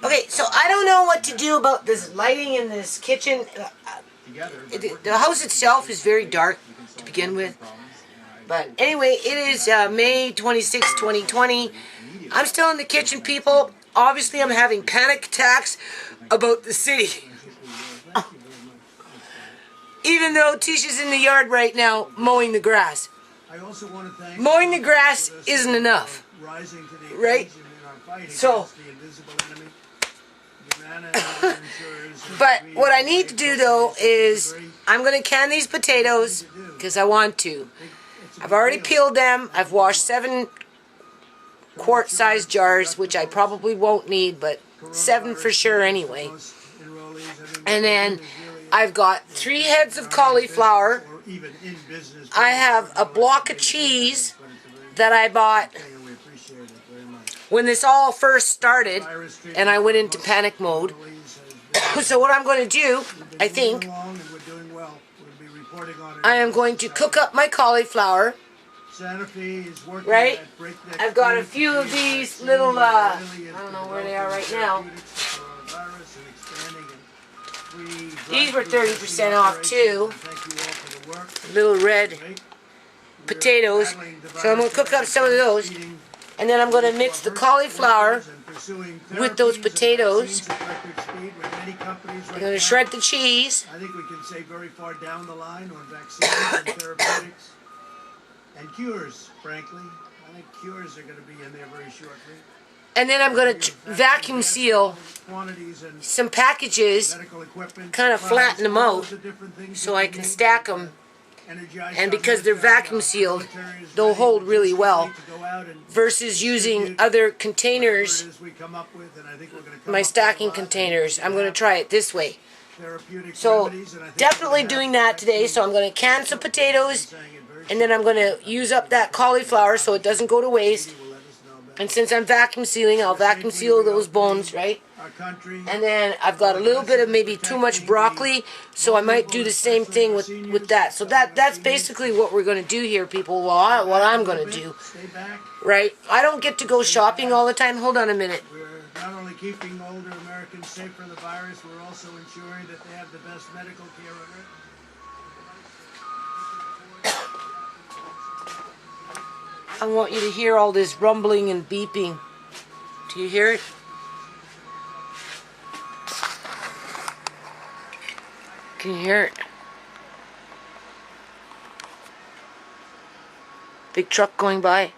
Okay, so I don't know what to do about this lighting in this kitchen. The house itself is very dark to begin with. But anyway, it is May 26, 2020. I'm still in the kitchen, people. Obviously, I'm having panic attacks about the city. Even though Tisha's in the yard right now mowing the grass. Mowing the grass isn't enough, right? So, but what I need to do though is I'm going to can these potatoes because I want to. I've already peeled them. I've washed 7 quart-sized jars, which I probably won't need, but 7 for sure anyway. And then I've got 3 heads of cauliflower. I have a block of cheese that I bought when this all first started and I went into panic mode. So what I'm going to do, I think, I am going to cook up my cauliflower, right? I've got a few of these little, I don't know where they are right now. These were 30% off too. Little red potatoes. So I'm going to cook up some of those. And then I'm going to mix the cauliflower with those potatoes. I'm going to shred the cheese. I think we can say very far down the line on vaccines and therapeutics and cures, frankly. I think cures are going to be in there very shortly. And then I'm going to vacuum seal some packages, kind of flatten them out so I can stack them. And because they're vacuum sealed, they'll hold really well versus using other containers, my stacking containers. I'm going to try it this way. So definitely doing that today. So I'm going to can some potatoes and then I'm going to use up that cauliflower so it doesn't go to waste. And since I'm vacuum sealing, I'll vacuum seal those bones, right? And then I've got a little bit of maybe too much broccoli, so I might do the same thing with that. So that's basically what we're going to do here, people. Well, what I'm going to do, right? I don't get to go shopping all the time. Hold on a minute. We're not only keeping older Americans safe from the virus, we're also ensuring that they have the best medical care on earth. I want you to hear all this rumbling and beeping. Do you hear it? Can you hear it? Big truck going by.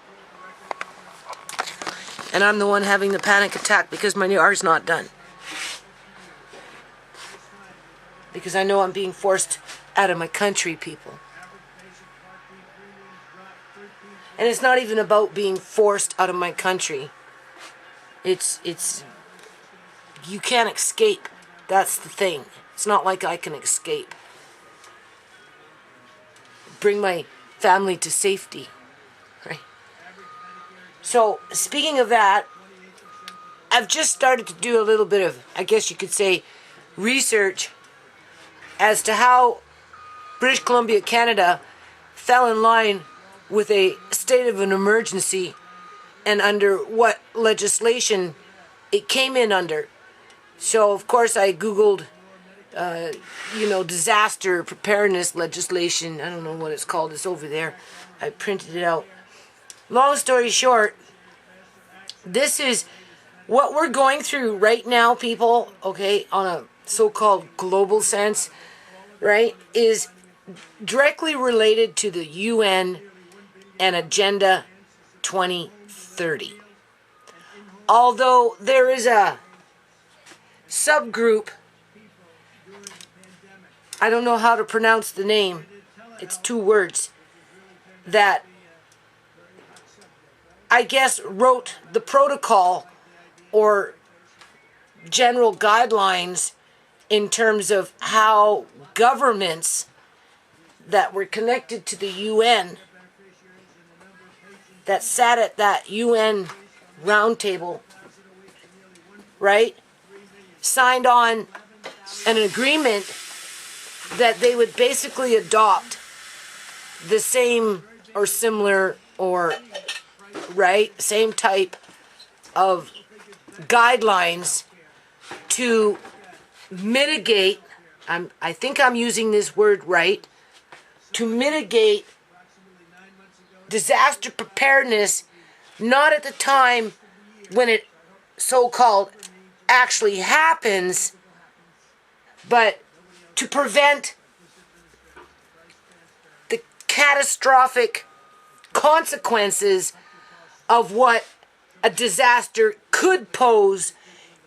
And I'm the one having the panic attack because my yard's not done. Because I know I'm being forced out of my country, people. And it's not even about being forced out of my country. It's you can't escape. That's the thing. It's not like I can escape. Bring my family to safety. Right? So, speaking of that, I've just started to do a little bit of, I guess you could say, research as to how British Columbia, Canada fell in line with a state of an emergency and under what legislation it came in under. So, of course, I Googled, disaster preparedness legislation. I don't know what it's called. It's over there. I printed it out. Long story short, this is what we're going through right now, people, okay, on a so-called global sense, right, is directly related to the UN and Agenda 2030. Although there is a subgroup, I don't know how to pronounce the name, it's 2 words, that I guess wrote the protocol or general guidelines in terms of how governments that were connected to the UN, that sat at that UN roundtable, right, signed on an agreement that they would basically adopt the same or similar or, right, same type of guidelines to mitigate, I think I'm using this word right, to mitigate disaster preparedness, not at the time when it so-called actually happens, but to prevent the catastrophic consequences of what a disaster could pose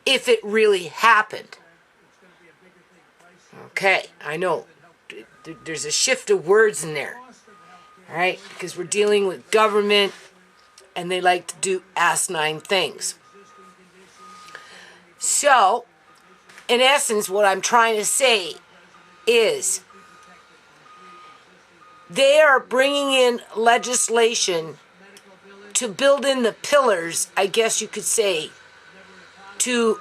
if it really happened. Okay, I know. There's a shift of words in there. All right, because we're dealing with government and they like to do asinine things. So, in essence, what I'm trying to say is they are bringing in legislation to build in the pillars, I guess you could say, to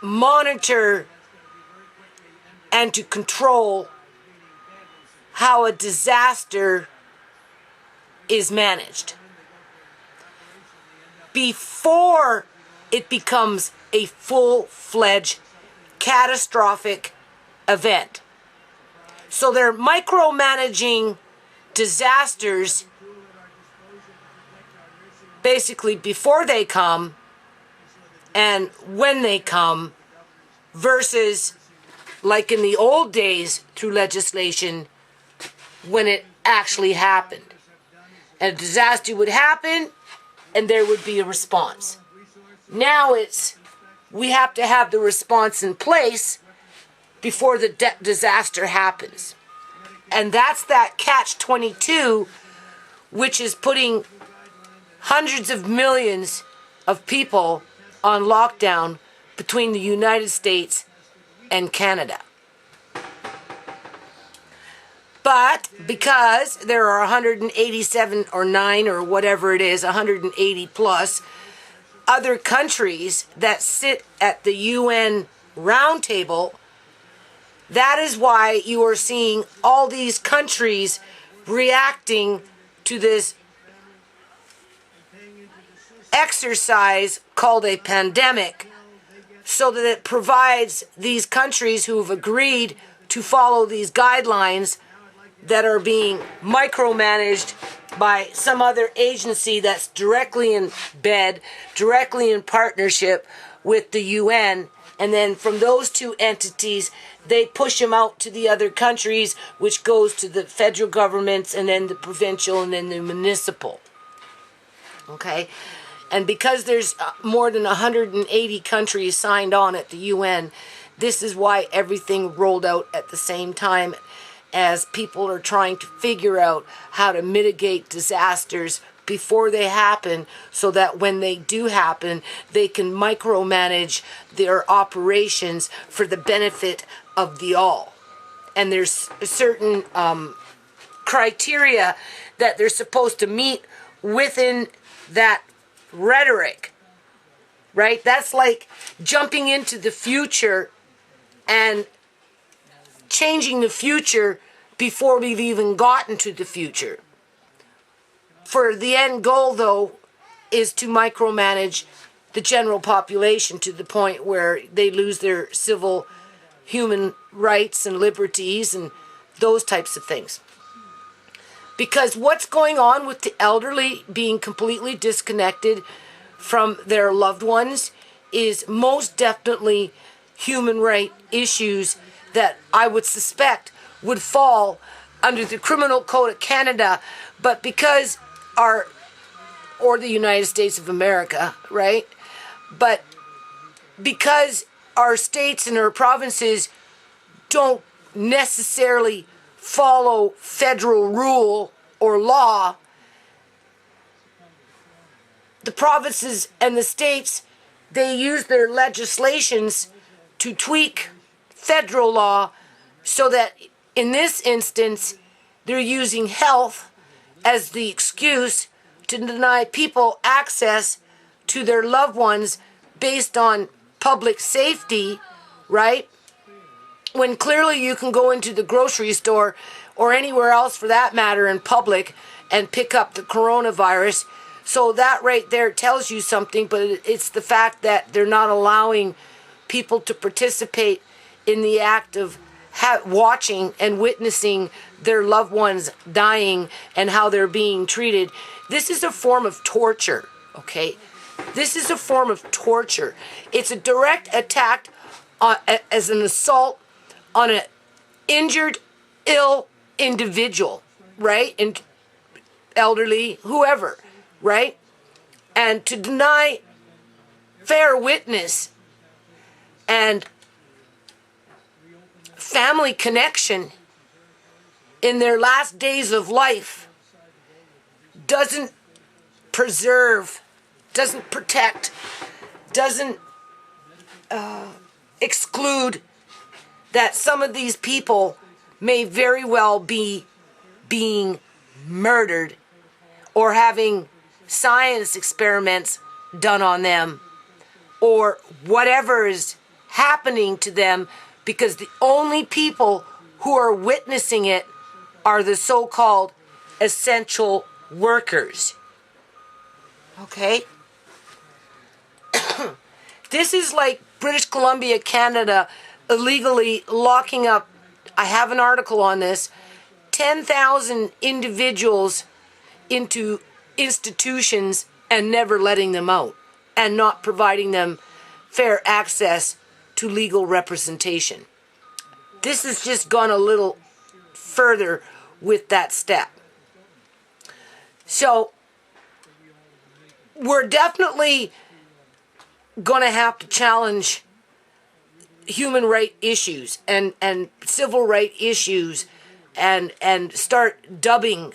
monitor and to control how a disaster is managed before it becomes a full-fledged catastrophic event. So they're micromanaging disasters basically before they come and when they come, versus like in the old days through legislation when it actually happened. And a disaster would happen and there would be a response. Now it's, we have to have the response in place before the disaster happens. And that's that catch-22, which is putting hundreds of millions of people on lockdown between the United States and Canada. But because there are 187 or 9 or whatever it is, 180 plus other countries that sit at the UN roundtable, that is why you are seeing all these countries reacting to this exercise called a pandemic, so that it provides these countries who have agreed to follow these guidelines that are being micromanaged by some other agency that's directly in bed, directly in partnership with the UN, and then from those two entities they push them out to the other countries, which goes to the federal governments and then the provincial and then the municipal. Okay? And because there's more than 180 countries signed on at the UN, this is why everything rolled out at the same time, as people are trying to figure out how to mitigate disasters before they happen, so that when they do happen, they can micromanage their operations for the benefit of the all. And there's certain criteria that they're supposed to meet within that rhetoric, right? That's like jumping into the future and changing the future before we've even gotten to the future. For the end goal, though, is to micromanage the general population to the point where they lose their civil human rights and liberties and those types of things. Because what's going on with the elderly being completely disconnected from their loved ones is most definitely human right issues that I would suspect would fall under the Criminal Code of Canada, but because or the United States of America, right? But because our states and our provinces don't necessarily follow federal rule or law, the provinces and the states, they use their legislations to tweak federal law, so that in this instance they're using health as the excuse to deny people access to their loved ones based on public safety, right? When clearly you can go into the grocery store or anywhere else for that matter in public and pick up the coronavirus. So that right there tells you something, but it's the fact that they're not allowing people to participate in the act of watching and witnessing their loved ones dying and how they're being treated. This is a form of torture, okay? This is a form of torture. It's a direct attack as an assault on an injured, ill individual, right? And elderly, whoever, right? And to deny fair witness and family connection in their last days of life doesn't preserve, doesn't protect, doesn't exclude that some of these people may very well be being murdered or having science experiments done on them or whatever is happening to them, because the only people who are witnessing it are the so-called essential workers. Okay? This is like British Columbia, Canada, illegally locking up, I have an article on this, 10,000 individuals into institutions and never letting them out and not providing them fair access to legal representation. This has just gone a little further with that step. So we're definitely going to have to challenge human rights issues and civil rights issues and start dubbing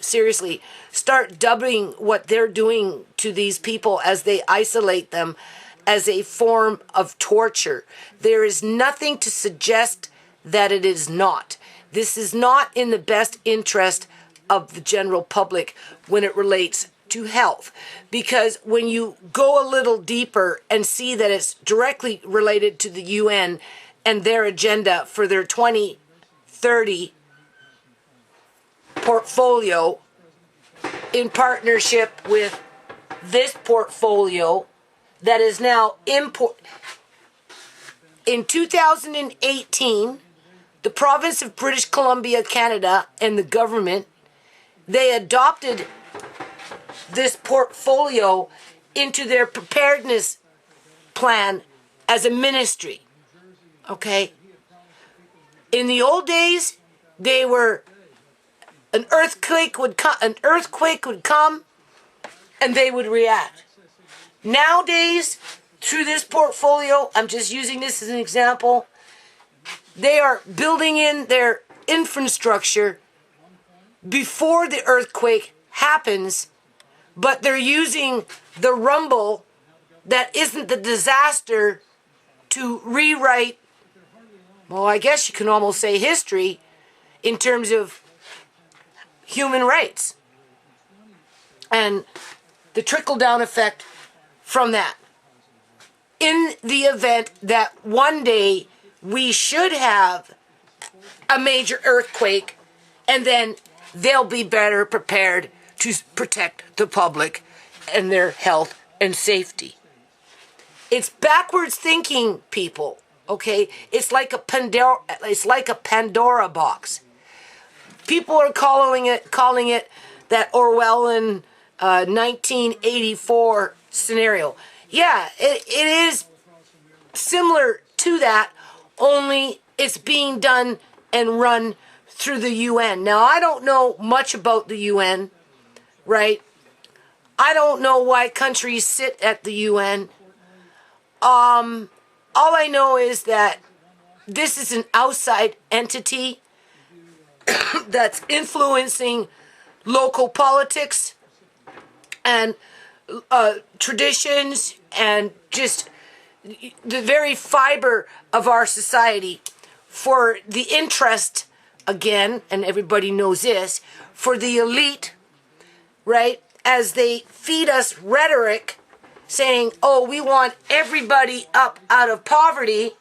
what they're doing to these people as they isolate them as a form of torture. There is nothing to suggest that it is not. This is not in the best interest of the general public when it relates to health, because when you go a little deeper and see that it's directly related to the UN and their agenda for their 2030 portfolio in partnership with this portfolio that is now in 2018, the province of British Columbia, Canada, and the government, they adopted this portfolio into their preparedness plan as a ministry. Okay? In the old days, they were an earthquake would come and they would react. Nowadays, through this portfolio, I'm just using this as an example, they are building in their infrastructure before the earthquake happens, but they're using the rumble that isn't the disaster to rewrite, well, I guess you can almost say history in terms of human rights and the trickle-down effect from that. In the event that one day we should have a major earthquake, and then they'll be better prepared to protect the public and their health and safety. It's backwards thinking, people, okay? It's like a Pandora box. People are calling it that Orwellian 1984 scenario. Yeah, it is similar to that, only it's being done and run through the UN. Now, I don't know much about the UN, right? I don't know why countries sit at the UN. All I know is that this is an outside entity that's influencing local politics and traditions and just the very fiber of our society for the interest, again, and everybody knows this, for the elite, right? As they feed us rhetoric saying, oh, we want everybody up out of poverty.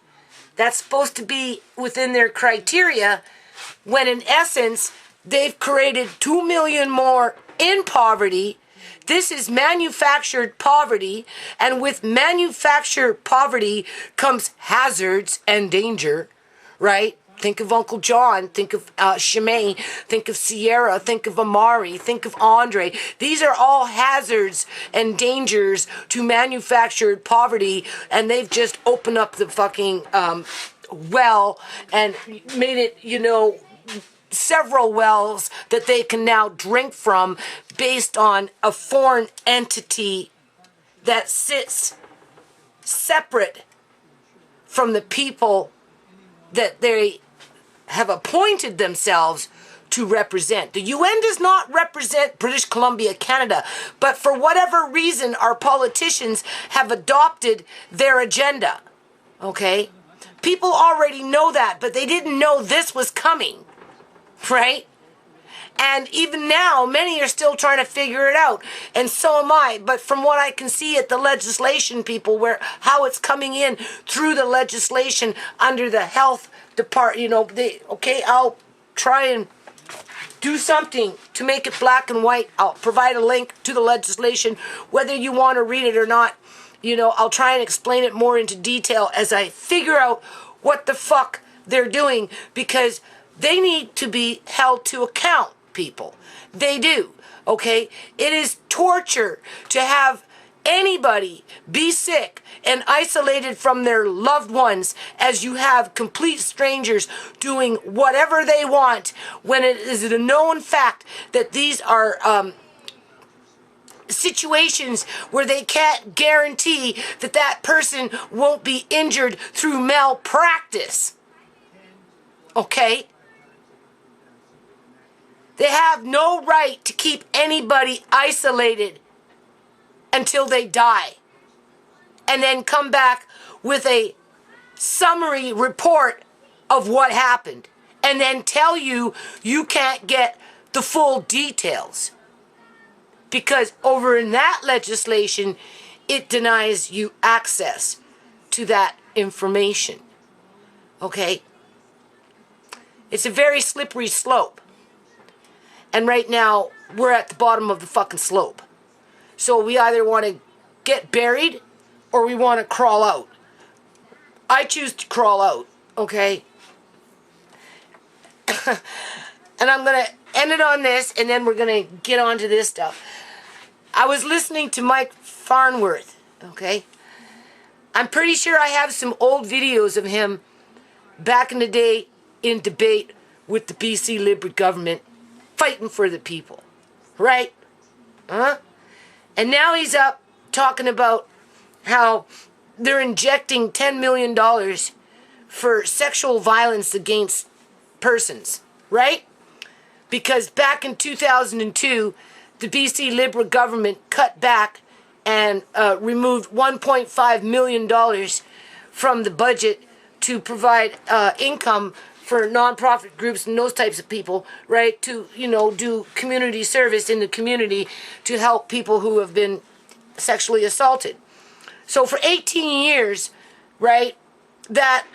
That's supposed to be within their criteria, when in essence, they've created 2 million more in poverty This is manufactured poverty, and with manufactured poverty comes hazards and danger, right? Think of Uncle John, think of ShaMay, think of Ciera, think of Amari, think of Andre. These are all hazards and dangers to manufactured poverty, and they've just opened up the fucking well and made it, several wells that they can now drink from based on a foreign entity that sits separate from the people that they have appointed themselves to represent. The UN does not represent British Columbia, Canada, but for whatever reason, our politicians have adopted their agenda, okay? People already know that, but they didn't know this was coming, right? And even now, many are still trying to figure it out, and so am I. But from what I can see at the legislation, people, how it's coming in through the legislation under the health department, I'll try and do something to make it black and white. I'll provide a link to the legislation, whether you want to read it or not. I'll try and explain it more into detail as I figure out what the fuck they're doing, because they need to be held to account, people. They do, okay? It is torture to have anybody be sick and isolated from their loved ones as you have complete strangers doing whatever they want, when it is a known fact that these are situations where they can't guarantee that that person won't be injured through malpractice. Okay? They have no right to keep anybody isolated until they die, and then come back with a summary report of what happened, and then tell you you can't get the full details. Because over in that legislation, it denies you access to that information. Okay? It's a very slippery slope. And right now, we're at the bottom of the fucking slope. So we either want to get buried or we want to crawl out. I choose to crawl out, okay? And I'm going to end it on this, and then we're going to get on to this stuff. I was listening to Mike Farnworth, okay? I'm pretty sure I have some old videos of him back in the day in debate with the BC Liberal government, fighting for the people, right? And now he's up talking about how they're injecting $10 million for sexual violence against persons, right? Because back in 2002, the BC Liberal government cut back and removed $1.5 million from the budget to provide income for nonprofit groups and those types of people, right, to, do community service in the community to help people who have been sexually assaulted. So for 18 years, right, that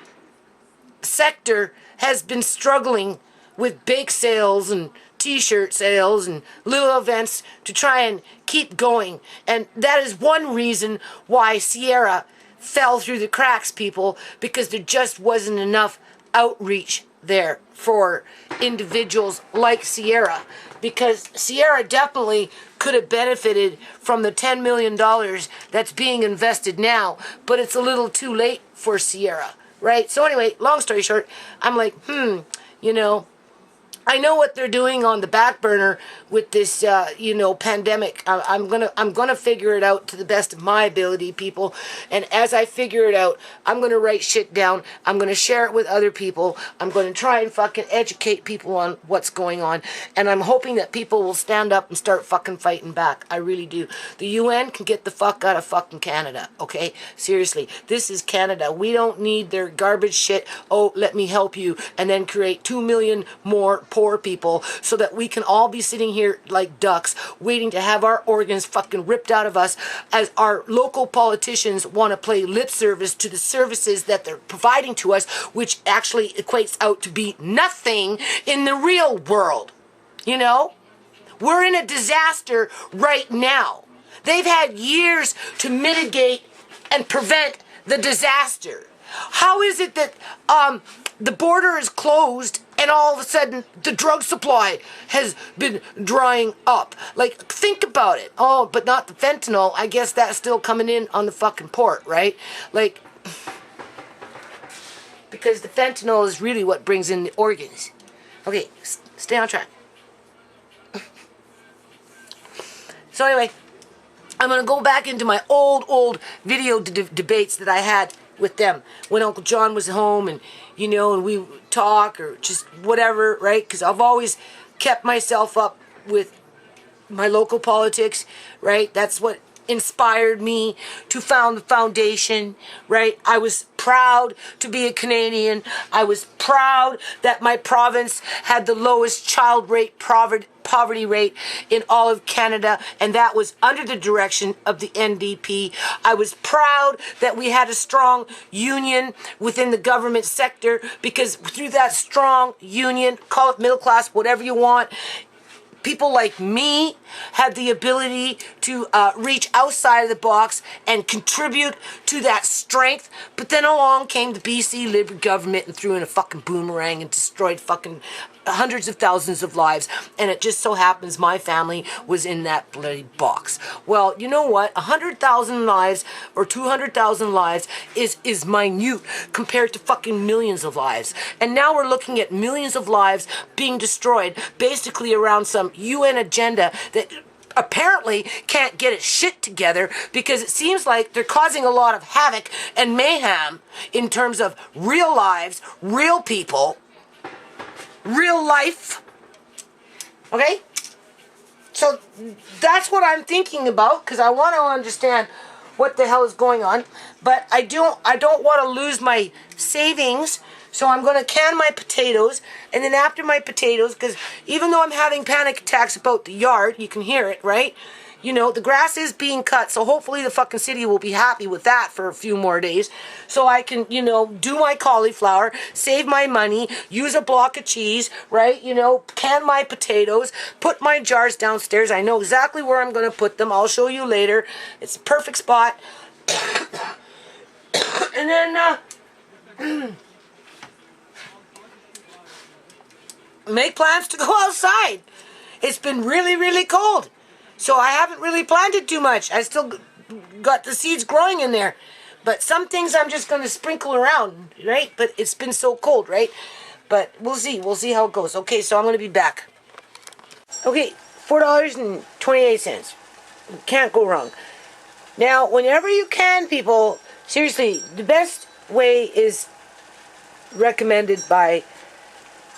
sector has been struggling with bake sales and t-shirt sales and little events to try and keep going. And that is one reason why Ciera fell through the cracks, people, because there just wasn't enough outreach there for individuals like Ciera, because Ciera definitely could have benefited from the $10 million that's being invested now, but it's a little too late for Ciera, right? So anyway, long story short, I'm like, I know what they're doing on the back burner with this, pandemic. I'm gonna figure it out to the best of my ability, people. And as I figure it out, I'm gonna write shit down. I'm gonna share it with other people. I'm gonna try and fucking educate people on what's going on. And I'm hoping that people will stand up and start fucking fighting back. I really do. The UN can get the fuck out of fucking Canada, okay? Seriously, this is Canada. We don't need their garbage shit. Oh, let me help you, and then create 2 million more poor people so that we can all be sitting here like ducks waiting to have our organs fucking ripped out of us as our local politicians want to play lip service to the services that they're providing to us, which actually equates out to be nothing in the real world. We're in a disaster right now. They've had years to mitigate and prevent the disaster. How is it that the border is closed and all of a sudden the drug supply has been drying up? Like, think about it. Oh, but not the fentanyl. I guess that's still coming in on the fucking port, right? Like, because the fentanyl is really what brings in the organs. Okay, stay on track. So anyway, I'm going to go back into my old video debates that I had with them when Uncle John was home, and you know, and we talk or just whatever, right? Because I've always kept myself up with my local politics, right? That's what inspired me to found the foundation, right? I was proud to be a Canadian. I was proud that my province had the lowest child rate poverty rate in all of Canada, and that was under the direction of the NDP. I was proud that we had a strong union within the government sector, because through that strong union, call it middle class, whatever you want, people like me had the ability to reach outside of the box and contribute to that strength. But then along came the BC Liberal government and threw in a fucking boomerang and destroyed fucking hundreds of thousands of lives. And it just so happens my family was in that bloody box. Well, you know what? 100,000 lives or 200,000 lives is minute compared to fucking millions of lives. And now we're looking at millions of lives being destroyed basically around some UN agenda that apparently can't get its shit together, because it seems like they're causing a lot of havoc and mayhem in terms of real lives, real people, real life. Okay? So that's what I'm thinking about, because I want to understand what the hell is going on. But I don't want to lose my savings. So I'm going to can my potatoes, and then after my potatoes, because even though I'm having panic attacks about the yard, you can hear it, right? You know, the grass is being cut, so hopefully the fucking city will be happy with that for a few more days. So I can, you know, do my cauliflower, save my money, use a block of cheese, right? You know, can my potatoes, put my jars downstairs. I know exactly where I'm going to put them. I'll show you later. It's a perfect spot. And then, make plans to go outside. It's been really, really cold. So I haven't really planted too much. I still got the seeds growing in there. But some things I'm just going to sprinkle around, right? But it's been so cold, right? But we'll see. We'll see how it goes. Okay, so I'm going to be back. Okay, $4.28. Can't go wrong. Now, whenever you can, people, seriously, the best way is recommended by,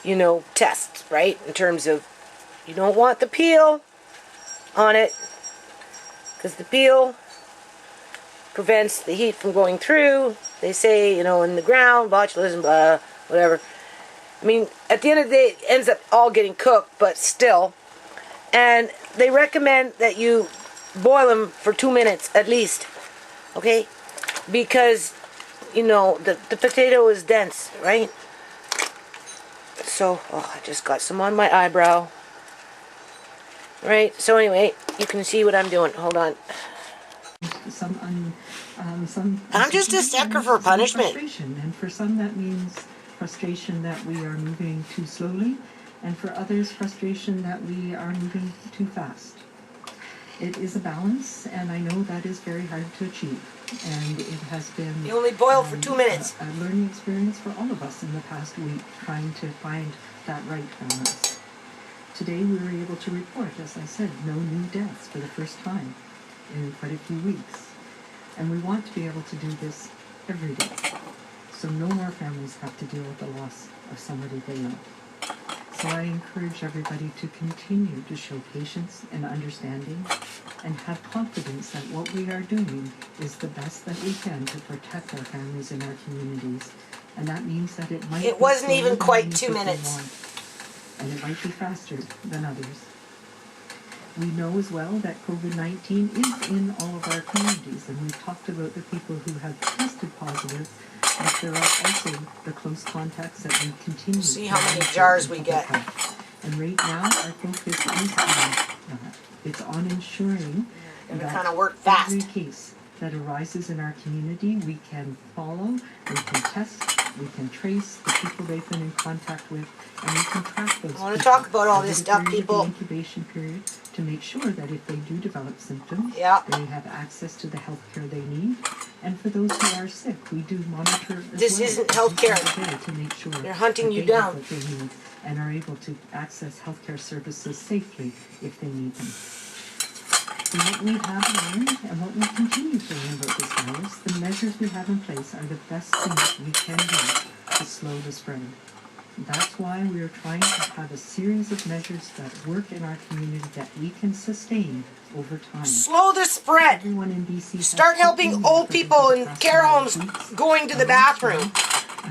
you know, tests, right? In terms of, you don't want the peel on it, because the peel prevents the heat from going through. They say, you know, in the ground, botulism, blah, whatever. I mean, at the end of the day, it ends up all getting cooked, but still. And they recommend that you boil them for 2 minutes at least, okay? Because, you know, the potato is dense, right? So, oh, I just got some on my eyebrow. Right, so anyway, you can see what I'm doing. Hold on. I'm just a sucker for punishment. And for some that means frustration that we are moving too slowly, and for others frustration that we are moving too fast. It is a balance, and I know that is very hard to achieve. And it has been... You only boil for 2 minutes. A learning experience for all of us in the past week, trying to find that right balance. Today we were able to report, as I said, no new deaths for the first time in quite a few weeks. And we want to be able to do this every day, so no more families have to deal with the loss of somebody they love. So I encourage everybody to continue to show patience and understanding, and have confidence that what we are doing is the best that we can to protect our families and our communities. And that means that it might... It wasn't even quite 2 minutes. And it might be faster than others. We know as well that COVID-19 is in all of our communities, and we've talked about the people who have tested positive, but there are also the close contacts that we continue to see how many jars we get. And right now, our focus is on that. It's on ensuring Gotta that kind of work every fast. case that arises in our community, we can follow, we can test, we can trace the people they've been in contact with, and we can track those I want to people talk about all over this the stuff, period of people. the incubation period to make sure that if they do develop symptoms, Yeah. they have access to the health care they need. And for those who are sick, we do monitor as This well isn't each healthcare. other day to make sure They're hunting that you they have down. what they need and are able to access healthcare services safely if they need them. And what we have learned and what we continue to learn about this virus, the measures we have in place are the best things we can do to slow the spread. That's why we are trying to have a series of measures that work in our community that we can sustain over time. Slow the spread. Everyone in BC Start helping old people in care homes going to the bathroom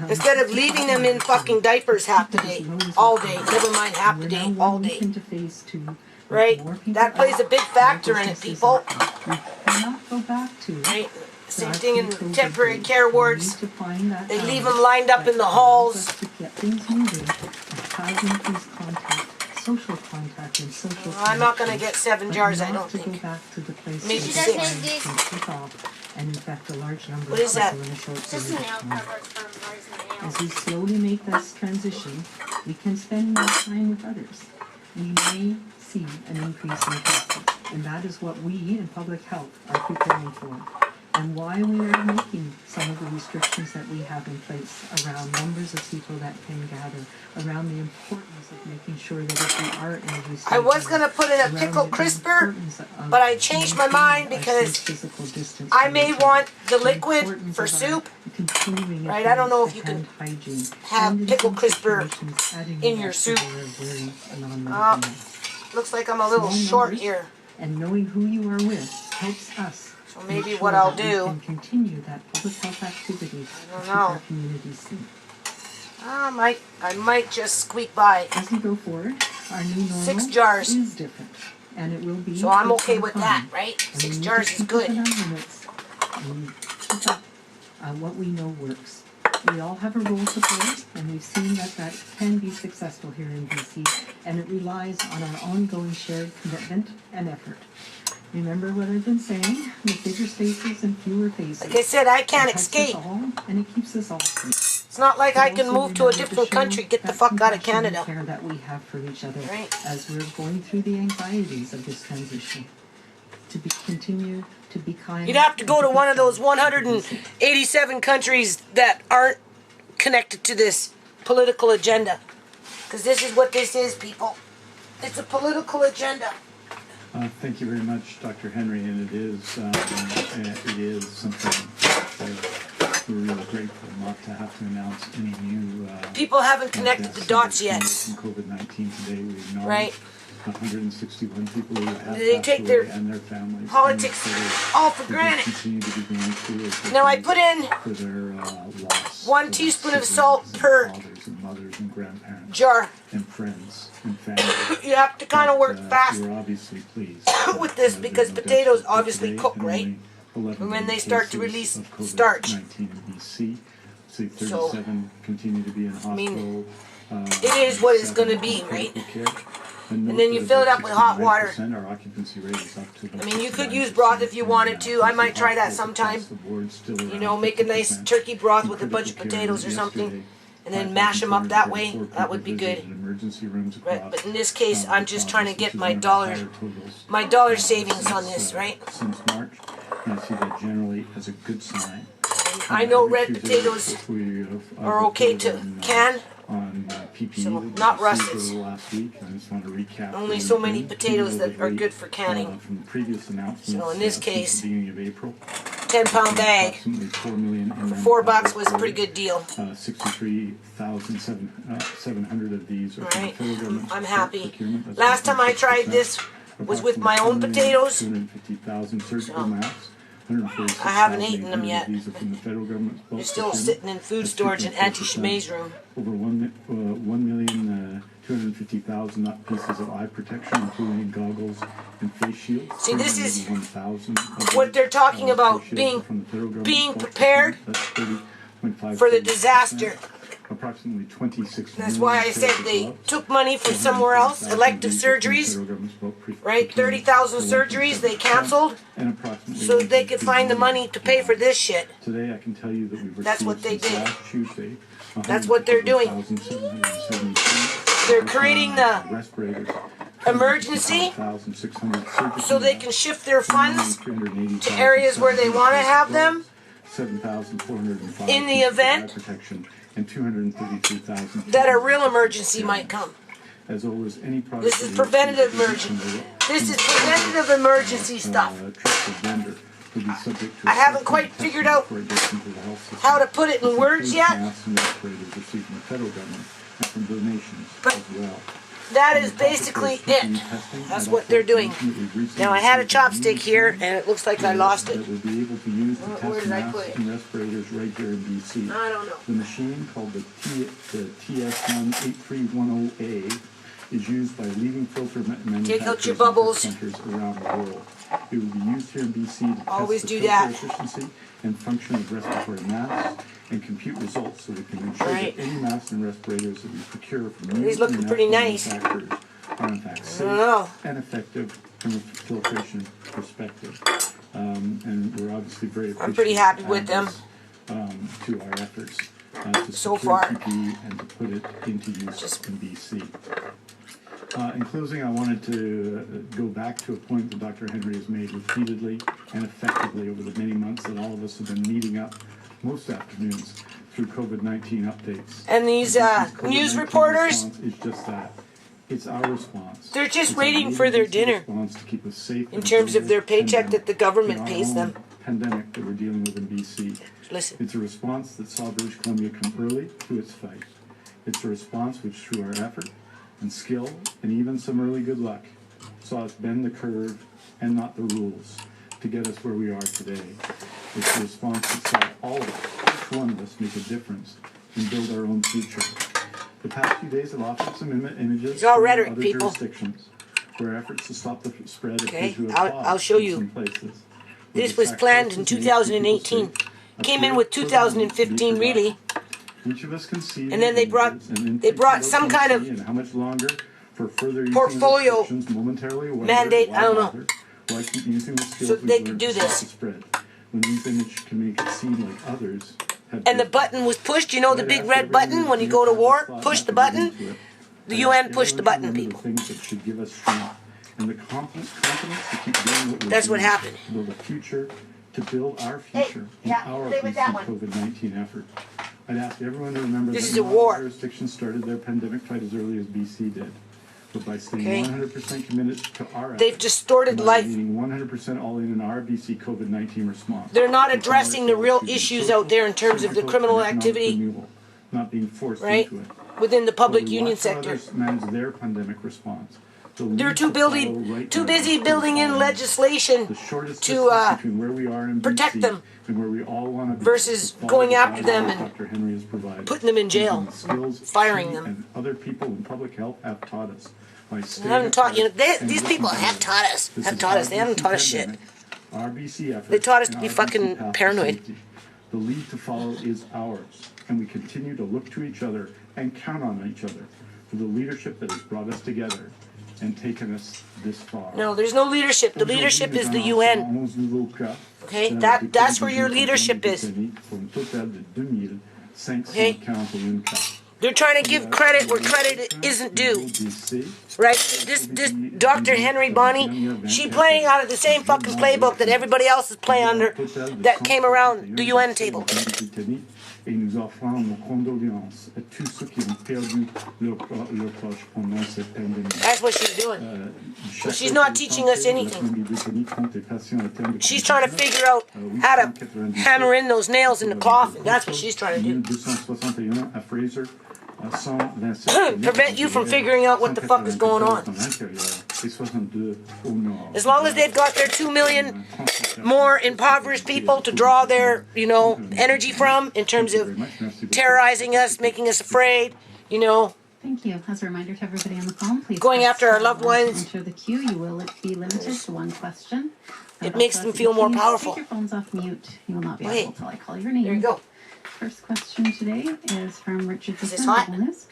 instead of leaving them in fucking diapers half the day, all day. Never mind half the day, all day. Into phase 2. Right? That plays a big factor in it, people. We cannot go back to Right? Same our thing in pre-COVID temporary days. care We wards. need to find that They leave balance them lined up that in the allows halls. us to get things moving and have increased contact, social contact, and social I'm not going to connection, get 7 but jars, I not don't to go think. back to the place Maybe where six. the virus can kick off and infect a large number What of is that? people in a short Just period nail of time. covers from Mars and As we slowly make this transition, we can spend more time with others. We may see an increase in cases, and that is what we in public health are preparing for, and why we are making some of the restrictions that we have in place around numbers of people that can gather, around the importance of making sure that if we are in a restricted, I was going to put in a around pickle the crisper, importance of but I changed my mind maintaining our because safe physical distance I from may each other, want the the liquid importance for of our soup. continuing Right, I don't know if adherence you to can hand hygiene, have and in pickle some crisper situations, adding in that your to soup. their very non-medical Ah. needs. Looks like I'm a little Small short numbers here. And knowing who you are with helps us. So make maybe sure what I'll that do- we can continue that public health activity don't to keep know. our community safe. I might just squeak by. As we go forward, our new normal 6 jars. is different, and it will be. So I'm for okay some with time. that, right? And 6 we need jars to is keep good. within our limits and keep up what we know works. We all have a role to play, and we've seen that can be successful here in BC, and it relies on our ongoing shared commitment and effort. Remember what I've been saying, with bigger spaces and fewer faces. Like I said, I can't It helps us escape. all, and it keeps us all safe. It's not like I can Also move to a remember different show country, get the that fuck out of compassion and Canada. care that we have for each other Right. as we're going through the anxieties of this transition. Continue to be kind. You'd have to go to one of those and be kind. 187 countries that aren't connected to this political agenda. Because this is what this is, people. It's a political agenda. Thank you very much, Dr. Henry, and it is something we're really grateful not to have to announce any new. People haven't connected the deaths dots from yet. COVID-19 today. We acknowledge Right. 161 people who have They passed take away their and their families. politics and all for we granted. continue to be going through as Now I they put in for their loss. 1 of teaspoon of siblings salt and per fathers and mothers and grandparents jar. and friends and family. You have to kind of work fast We're obviously pleased with this that because there's no potatoes deaths obviously today cook, and right? only 11 And when they cases start to release of starch. COVID-19 in BC. So 37 continue to be in hospital. mean, it is what it's 7 gonna be, in right? critical care. And then you fill it up with hot water. 69%, our occupancy rate is up to about I mean, you could 69%, use broth if you wanted to. I and might try that hospitals sometime. across the board still You around know, make a nice 50%. turkey broth In with a bunch of critical care potatoes or something, yesterday, and then mash them up that way. 5,434 That would be people good. visited emergency rooms Right, across, but in this case, I'm just the trying to province, get which is my one of the dollar higher totals, my dollar savings on since, this, right? Since March, and I see that generally as a good sign. I know Every red Tuesday potatoes we have, are okay reported to on, can. on PPE So, that we not received Russ's. over the last week. I just want to recap. Only what so we've many done. potatoes that are Cumulatively, good for canning. From previous announcements. So in this since case, the beginning of April, 10-pound bag approximately 4 million for in $4 was a pretty good deal. 63,700 of these are from the Alright, federal government. I'm happy. procurement. That's Last time I tried 56%. this was with my own potatoes. 250,000 surgical So, masks. 146,800 I haven't eaten them yet. of these are from the federal government's bulk They're still procurement. sitting in food That's storage in Auntie 2.4%. ShaMay's room. Over 1,250,000 pieces of eye protection, including goggles and face shields. See, this is 381,000 of what these, they're talking about, face shields being- are from the federal government's being bulk prepared procurement. That's 30.5%. for the disaster. approximately 26 That's million why I pairs said of they gloves, took money from somewhere else, elective surgeries, right? 30,000 surgeries they canceled, so they could find the money to pay for this shit. Today I can tell you that we've That's what they since did. last Tuesday, That's what they're doing. 151,773 They're creating the respirators, emergency 1,600 surgical so they can shift their funds 380,000 to areas where they want to have them 7,405 in the event protection and 233,000 that a real emergency might come. as always any product This is preventative emergency. This is preventative emergency stuff. I haven't quite figured out how to put it in words yet, but that is basically it. That's what they're doing. Now I had a chopstick here, and it looks like I lost it. Where did I put it? Respirators right here in BC. I don't know. The machine called the TS18310A is used by leading filter manufacturers Take out your bubbles. centers around the world. It will be used here in BC to Always test do the that. filter efficiency and function of respiratory masks and compute results so we can ensure Right. that any masks and respirators that we procure from new These looking pretty nice. manufacturers are in fact safe know. and effective from a filtration perspective. And we're obviously very I'm pretty happy with them. To our efforts to So secure far. PPE and to put it into use in BC. In closing, I wanted to go back to a point that Dr. Henry has made repeatedly and effectively over the many months that all of us have been meeting up most afternoons through COVID-19 updates. And these COVID-19 news reporters, response is just that. It's our response. they're just It's waiting our for their emergency dinner response to keep us safe in terms of their paycheck that the government pays them. Pandemic that we're dealing with in BC. Listen. It's a response that saw British Columbia come early to its fight. It's a response which, through our effort and skill and even some early good luck, saw us bend the curve and not the rules to get us where we are today. It's a response that saw all of us, each one of us, make a difference and build our own future. The past few days have offered some images It's all from rhetoric, other people. jurisdictions where efforts to stop the spread Okay, appear to have I'll paused show in you. some places. This was planned in 2018. Came in with 2015, really. Each of us can see And then they brought some kind of and how much longer for further portfolio restrictions momentarily or mandate, why I don't know. bother? Why keep using the skills So we've they learned could do to stop this. the spread when these images can make it seem like others have And the different. button was pushed, you know the Right big after red everyone button when you go to had war? thought Push the not to get button. into it, The I UN asked pushed the everyone to button, remember people. the things that should give us strength and the confidence to keep doing what we're That's what doing happened. to build a future, to build our future in yeah, our stay with that one. COVID-19 effort. I'd ask everyone to remember This that is a not war. all jurisdictions started their pandemic fight as early as BC did. But by staying Okay. 100% committed to our effort, They've distorted by life. leaning 100% all in our BC COVID-19 response. They're not we addressing the found real ourselves to be issues social, out there in terms of the physical, criminal and economic activity, renewal, not being forced right? into it. Within the public While we union watch how sector. others manage their pandemic response, the They're lead too to follow right too now busy is building in following legislation the shortest to, distance between where we are in protect BC them and where we all want to be versus is to follow going the after guidelines them that and Dr. Henry has provided. putting them in jail, Using the skills firing she them. and other people in public health have taught us. By I staying haven't taught you. apart and These people listening have to taught us. This Have is taught our us. They haven't BC taught us shit. pandemic, our BC efforts, They taught us to and be our BC fucking path to paranoid. safety. The lead to follow is ours, and we continue to look to each other and count on each other for the leadership that has brought us together and taken us this far. No, there's no leadership. The leadership is the UN. Okay, that's where your leadership is. Okay? They're trying to give credit where credit isn't due. Right? This Dr. Henry Bonnie, she playing out of the same fucking playbook that everybody else is playing under that came around the UN table. Et nous offrons nos condoléances à tous ceux qui ont perdu leurs proches pendant cette pandémie. That's what she's doing. She's not teaching us anything. She's trying to figure out how to hammer in those nails in the coffin. That's what she's trying to do. 261 à Fraser, Prevent you from figuring out what the fuck is going on. As long as they've got their 2 million more impoverished people to draw their, energy from in terms of terrorizing us, making us afraid, Thank you. As a reminder to everybody on the phone, please going press after our star loved one to ones. enter the queue. You will be limited to one question. It makes them feel more powerful. Take your phones off mute. You will not be Wait. able till I call your name. There you go. First question today is from Richard Is this Dixon, hot? Global News.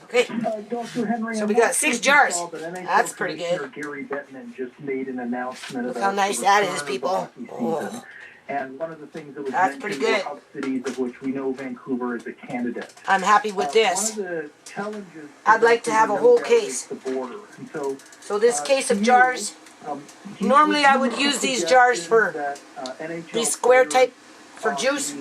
Okay. Dr. Henry, So we got 6 jars. That's pretty good. Gary Bettman just made an announcement Look about how nice the that return is, of the people. hockey Oh. season. And one of the things that was That's mentioned pretty were good. hub cities, of which we know Vancouver is a candidate. I'm happy with One this. of the challenges I'd like to have a Vancouver whole no doubt is case. the border. And so, So this case of to you, jars, normally I would use these jars for these square type for juice.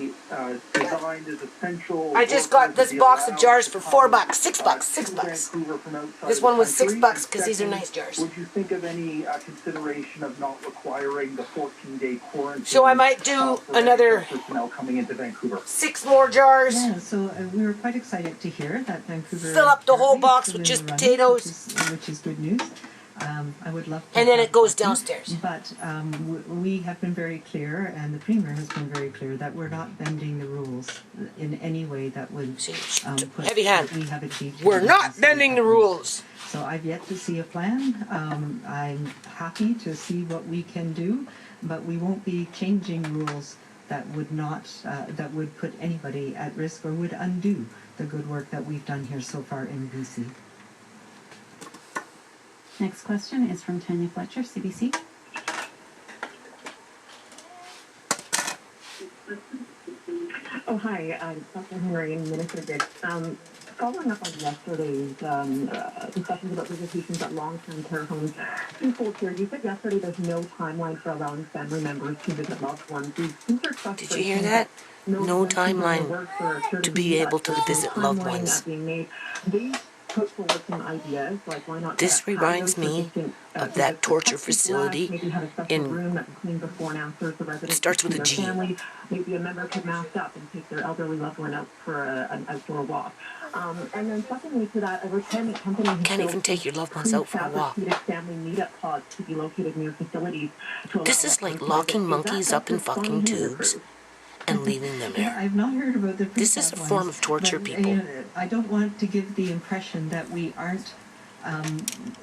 Designed as essential I just got this box of jars for $4, $6, $6. This one was $6 because these are nice jars. Would you think of any consideration of not requiring the 14-day quarantine? So I might do for another personnel coming into Vancouver? 6 more jars. Yeah, so we were quite excited to hear that Vancouver... Fill up the whole apparently box is with still just in the potatoes. running, which is good news. I would love to... And then have it goes coffee, downstairs. But we have been very clear, and the Premier has been very clear, that we're not bending the rules in any way that would See, put heavy hand. what we have achieved. We're not bending the rules. So I've yet to see a plan. I'm happy to see what we can do, but we won't be changing rules that would not, that would put anybody at risk or would undo the good work that we've done here so far in BC. Next question is from Tanya Fletcher, CBC. Oh, hi, I'm Dr. Henry and Minister Dix. Following up on yesterday's discussions about visitations at long-term care homes, twofold here. You said yesterday there's no timeline for allowing family members to visit loved ones. Did you hear that? No timeline to be able to visit loved ones. Put forward some ideas, like why not This reminds me of that torture facility in... It starts with a G. Family, maybe a member could mask up and take their elderly loved one out for an outdoor walk. And then secondly to that, a retirement company has Can't even take your loved ones out for a walk. family meetup pods to be located near facilities. This is like locking monkeys up in fucking tubes and leaving them Yeah, there. I've not heard about the This is a prefab form ones, of torture, but, people. I don't want to give the impression that we aren't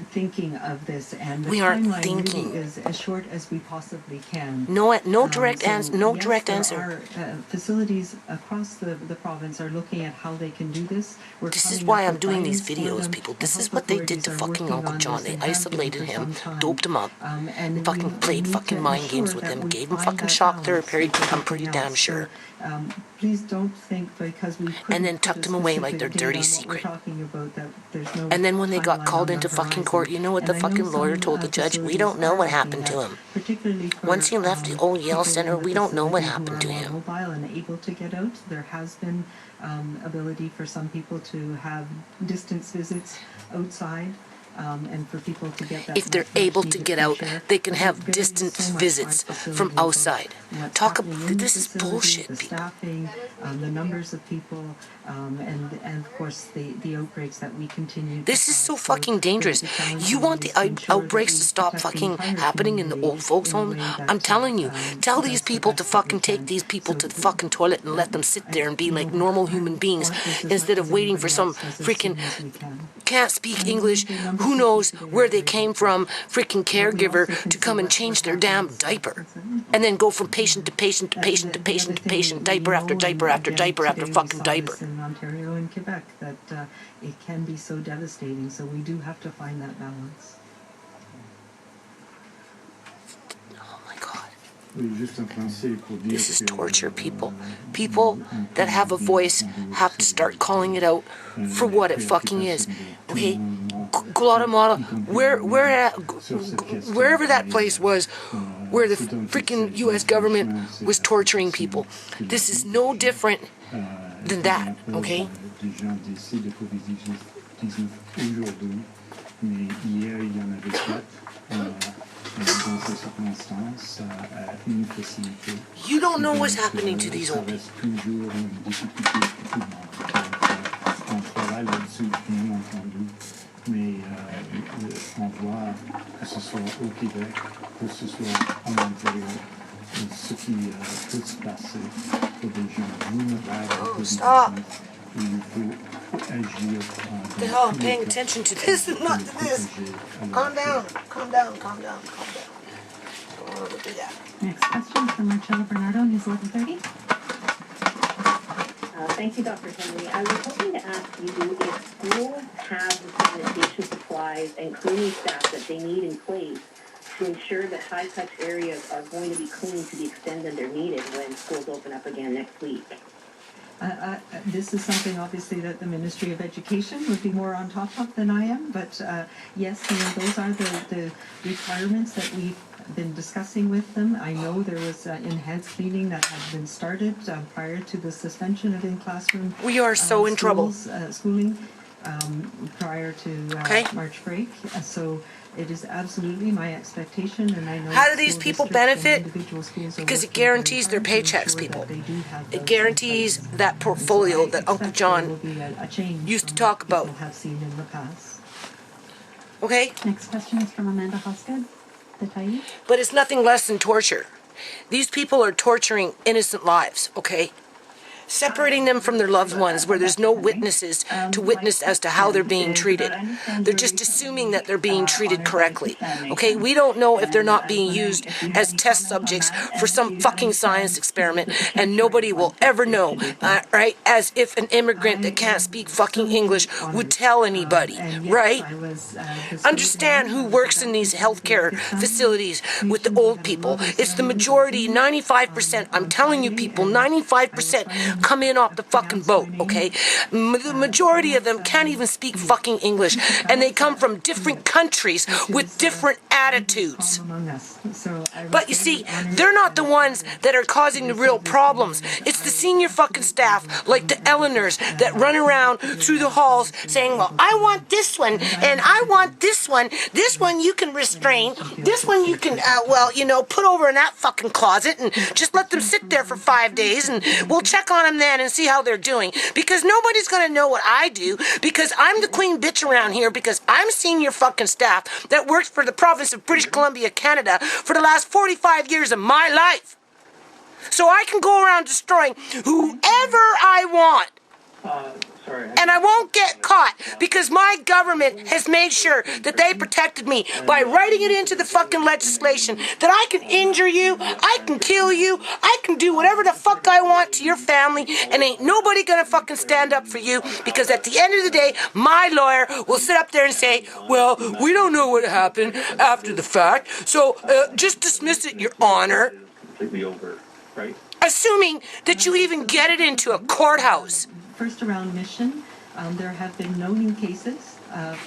thinking of this, and the We aren't timeline thinking. really is as short as we possibly can. No direct answer. No yes, direct there answer. are, facilities across the province are looking at how they can do this. This is why I'm doing these videos, people. This is what they did to fucking Uncle John. They isolated him, doped him up, and fucking played fucking mind games with him, gave him fucking shock therapy, I'm pretty damn sure. Please don't think because we And then tucked them away like their dirty secret. And And then when they got called into fucking court, you know what the fucking lawyer told the judge? We don't know what happened to him. Once he left the old Yale Center, we don't know what happened to him. Mobile and able to get out. There has been ability for some people to have distance visits outside. And for people to get that. If they're able to get out, they can have distance visits from outside. Talk about, this is bullshit, people. Staffing, the numbers of people, and of course the outbreaks that we continue. This is so fucking dangerous. You want the outbreaks to stop fucking happening in the old folks' home? I'm telling you, tell these people to fucking take these people to the fucking toilet and let them sit there and be like normal human beings instead of waiting for some freaking can't speak English, who knows where they came from, freaking caregiver to come and change their damn diaper. And then go from patient to patient to patient to patient to patient, diaper after diaper after diaper after fucking diaper. In Ontario and Quebec, that it can be so devastating, so we do have to find that balance. Oh my God. This is torture, people. People that have a voice have to start calling it out for what it fucking is. Okay? Guatemala, wherever that place was, where the freaking U.S. government was torturing people. This is no different than that, okay? You don't know what's happening to these old people. Mais on voit que ce soit au Québec, que ce soit en Ontario, ce qui peut se passer pour des gens vulnérables, Stop. il faut agir. The hell, I'm paying attention to this and not to this. Calm down, calm down, calm down, calm down. Don't want to do that. Next question from Marcella Bernardo, News 1130. Thank you, Dr. Henry. I was hoping to ask you if schools have the sanitation supplies and cleaning staff that they need in place to ensure that high-touch areas are going to be cleaned to the extent that they're needed when schools open up again next week. This is something obviously that the Ministry of Education would be more on top of than I am, but yes, those are the requirements that we've been discussing with them. I know there was enhanced cleaning that had been started prior to the suspension of in-classroom. We are so in trouble. Schooling prior to March break. So it is absolutely my expectation, and I know. How do these people benefit? Because it guarantees their paychecks, people. It guarantees that portfolio that Uncle John used to talk about. Okay? Next question is from Amanda Hosked, the Tyee. But it's nothing less than torture. These people are torturing innocent lives, okay? Separating them from their loved ones where there's no witnesses to witness as to how they're being treated. They're just assuming that they're being treated correctly. Okay, we don't know if they're not being used as test subjects for some fucking science experiment, and nobody will ever know, right? As if an immigrant that can't speak fucking English would tell anybody, right? Understand who works in these healthcare facilities with the old people. It's the majority, 95%. I'm telling you people, 95% come in off the fucking boat, okay? The majority of them can't even speak fucking English, and they come from different countries with different attitudes. But you see, they're not the ones that are causing the real problems. It's the senior fucking staff, like the Eleanors, that run around through the halls saying, well, I want this one, and I want this one. This one you can restrain. This one you can, put over in that fucking closet and just let them sit there for 5 days, and we'll check on them then and see how they're doing, because nobody's gonna know what I do, because I'm the queen bitch around here, because I'm senior fucking staff that works for the province of British Columbia, Canada for the last 45 years of my life. So I can go around destroying whoever I want. And I won't get caught, because my government has made sure that they protected me by writing it into the fucking legislation that I can injure you, I can kill you, I can do whatever the fuck I want to your family, and ain't nobody gonna fucking stand up for you, because at the end of the day, my lawyer will sit up there and say, well, we don't know what happened after the fact, so just dismiss it, Your Honor. Completely over, right? Assuming that you even get it into a courthouse. First around mission, there have been no new cases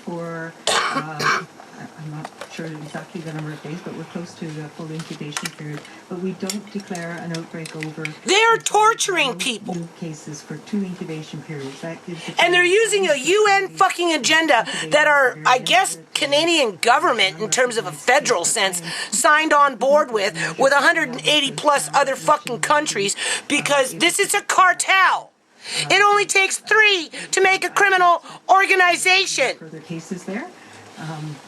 for, I'm not sure exactly the number of days, but we're close to the full incubation period. But we don't declare an outbreak over. They're torturing people. New cases for 2 incubation periods. That gives and they're using a UN fucking agenda that are, I guess, Canadian government, in terms of a federal sense, signed on board with 180 plus other fucking countries, because this is a cartel. It only takes 3 to make a criminal organization. Further cases there.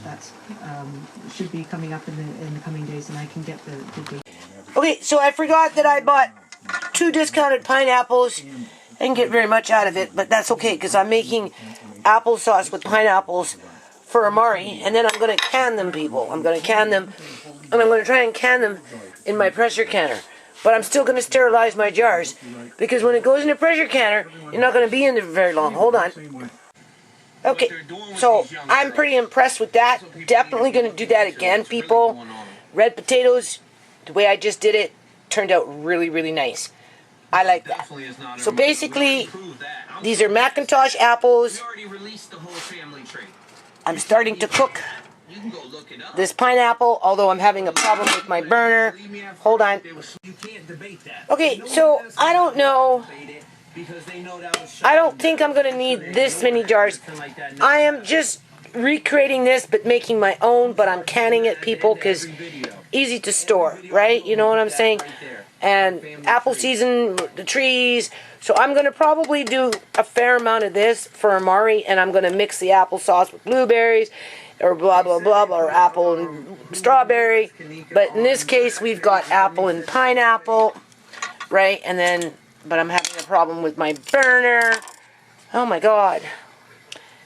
That's should be coming up in the coming days, and I can get the date. Okay, so I forgot that I bought 2 discounted pineapples. I didn't get very much out of it, but that's okay, because I'm making applesauce with pineapples for Amari, and then I'm going to can them, people. I'm going to can them, and I'm going to try and can them in my pressure canner. But I'm still going to sterilize my jars, because when it goes in a pressure canner, you're not going to be in there very long. Hold on. Okay, so I'm pretty impressed with that. Definitely going to do that again, people. Red potatoes, the way I just did it, turned out really, really nice. I like that. So basically, these are Macintosh apples. I'm starting to cook this pineapple, although I'm having a problem with my burner. Hold on. Okay, so I don't know. I don't think I'm going to need this many jars. I am just recreating this, but making my own, but I'm canning it, people, because easy to store, right? You know what I'm saying? And apple season, the trees. So I'm going to probably do a fair amount of this for Amari, and I'm going to mix the applesauce with blueberries, or blah, blah, blah, or apple and strawberry. But in this case, we've got apple and pineapple, right? And then, but I'm having a problem with my burner. Oh my God.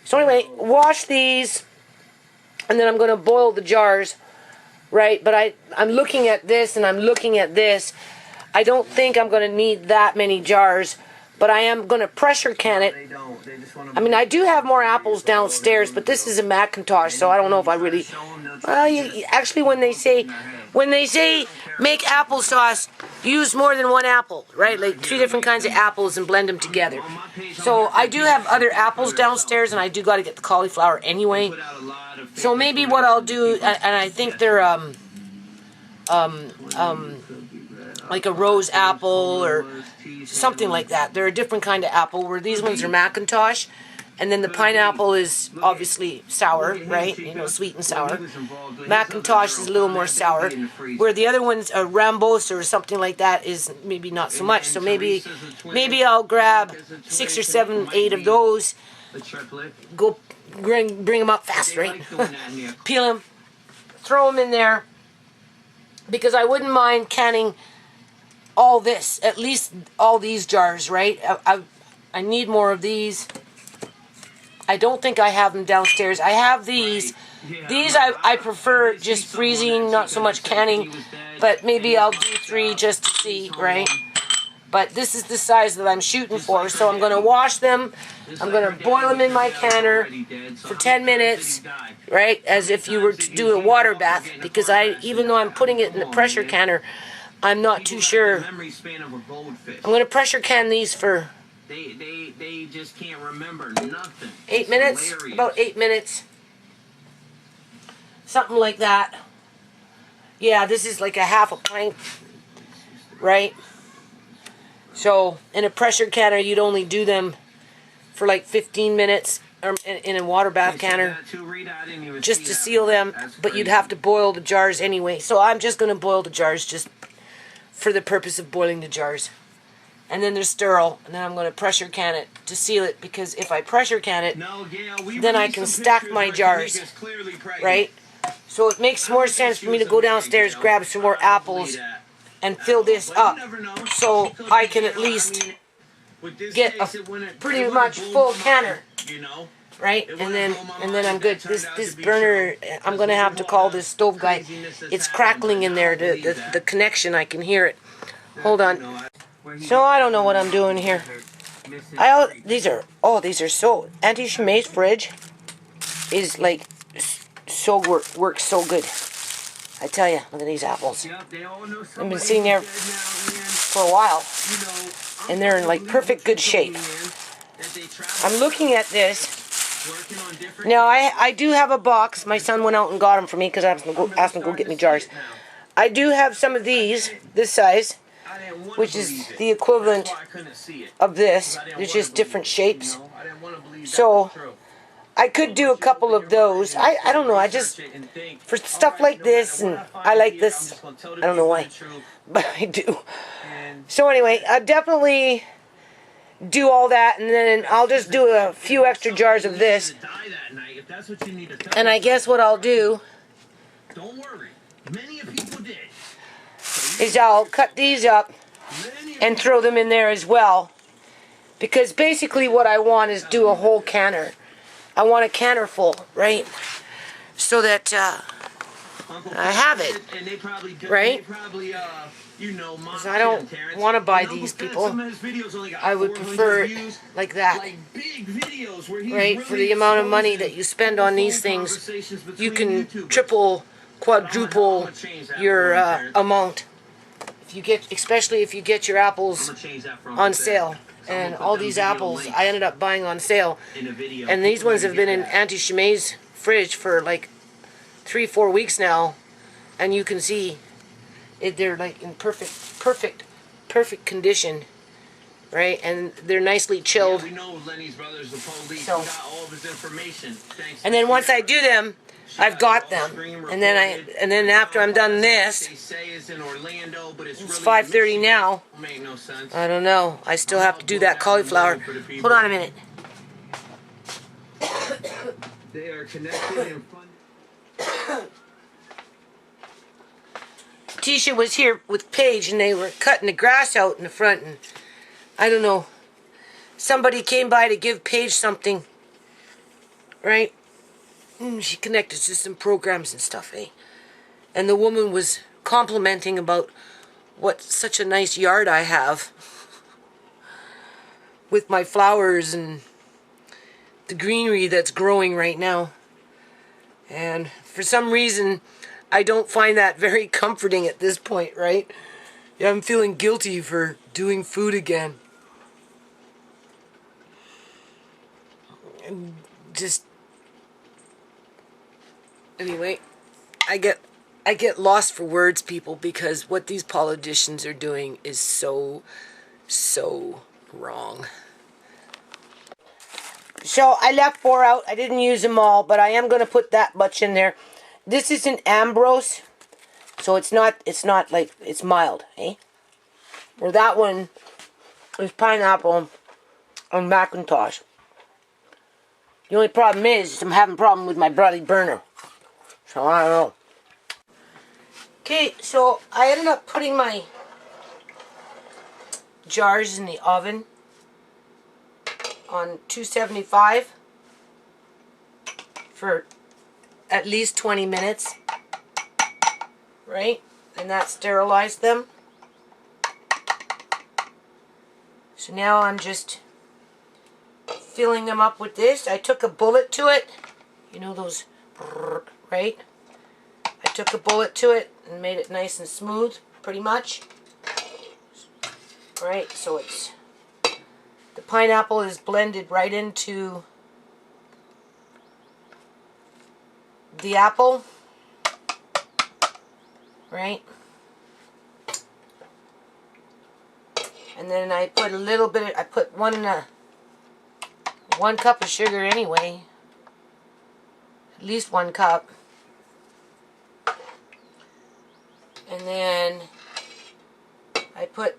So anyway, wash these, and then I'm going to boil the jars, right? But I'm looking at this, and I'm looking at this. I don't think I'm going to need that many jars, but I am going to pressure can it. I mean, I do have more apples downstairs, but this is a Macintosh, so I don't know if I really... Well, actually, when they say make applesauce, use more than one apple, right? Like 3 different kinds of apples and blend them together. So I do have other apples downstairs, and I do got to get the cauliflower anyway. So maybe what I'll do, and I think they're like a rose apple or something like that. They're a different kind of apple, where these ones are Macintosh, and then the pineapple is obviously sour, right? You know, sweet and sour. Macintosh is a little more sour, where the other ones, Rambos or something like that, is maybe not so much. So maybe I'll grab 6 or 7, 8 of those. Go bring them up fast, right? Peel them, throw them in there, because I wouldn't mind canning all this, at least all these jars, right? I need more of these. I don't think I have them downstairs. I have these. These I prefer just freezing, not so much canning, but maybe I'll do 3 just to see, right? But this is the size that I'm shooting for, so I'm going to wash them. I'm going to boil them in my canner for 10 minutes, right, as if you were to do a water bath, because even though I'm putting it in the pressure canner, I'm not too sure. I'm going to pressure can these for... They just can't remember nothing. 8 minutes? About 8 minutes. Something like that. Yeah, this is like a half a pint, right? So, in a pressure canner, you'd only do them for like 15 minutes or in a water bath canner just to seal them, but you'd have to boil the jars anyway. So I'm just going to boil the jars just for the purpose of boiling the jars. And then they're sterile, and then I'm going to pressure can it to seal it, because if I pressure can it, then I can stack my jars, right? So it makes more sense for me to go downstairs, grab some more apples, and fill this up, so I can at least get a pretty much full canner, right? And then I'm good. This burner, I'm going to have to call this stove guy. It's crackling in there, the connection, I can hear it. Hold on. So I don't know what I'm doing here. These are so, Auntie ShaMay's fridge is like works so good. I tell you, look at these apples. I've been sitting there for a while, and they're in like perfect good shape. I'm looking at this. Now I do have a box. My son went out and got them for me because I asked him to go get me jars. I do have some of these, this size, which is the equivalent of this. There's just different shapes. So I could do a couple of those. I don't know. I just, for stuff like this, and I like this. I don't know why, but I do. So anyway, I definitely do all that, and then I'll just do a few extra jars of this. And I guess what I'll do is I'll cut these up and throw them in there as well, because basically what I want is do a whole canner. I want a canner full, right? So that I have it, right? Because I don't want to buy these, people. I would prefer it like that, right? For the amount of money that you spend on these things, you can triple, quadruple your amount. If you get, especially if you get your apples on sale. And all these apples I ended up buying on sale, and these ones have been in Auntie ShaMay's fridge for like 3-4 weeks now, and you can see they're like in perfect condition, right? And they're nicely chilled. So, and then once I do them, I've got them, and then after I'm done this, it's 5:30 now. I don't know. I still have to do that cauliflower. Hold on a minute. They are connected in front. Tisha was here with Paige, and they were cutting the grass out in the front, and I don't know. Somebody came by to give Paige something, right? She connected to some programs and stuff, eh? And the woman was complimenting about what such a nice yard I have. with my flowers and the greenery that's growing right now. And for some reason, I don't find that very comforting at this point, right? Yeah, I'm feeling guilty for doing food again. And just... Anyway, I get lost for words, people, because what these politicians are doing is so wrong. So I left 4 out. I didn't use them all, but I am going to put that much in there. This is an Ambrose, so it's not like, it's mild, eh? Where that one is pineapple and Macintosh. The only problem is I'm having a problem with my bloody burner. So I don't know. Okay, so I ended up putting my jars in the oven on 275 for at least 20 minutes, right? And that sterilized them. So now I'm just filling them up with this. I took a bullet to it. You know those, right? I took a bullet to it and made it nice and smooth, pretty much. Right, so it's... The pineapple is blended right into the apple, right? And then I put a little bit of, I put 1 cup of sugar anyway, at least 1 cup. And then I put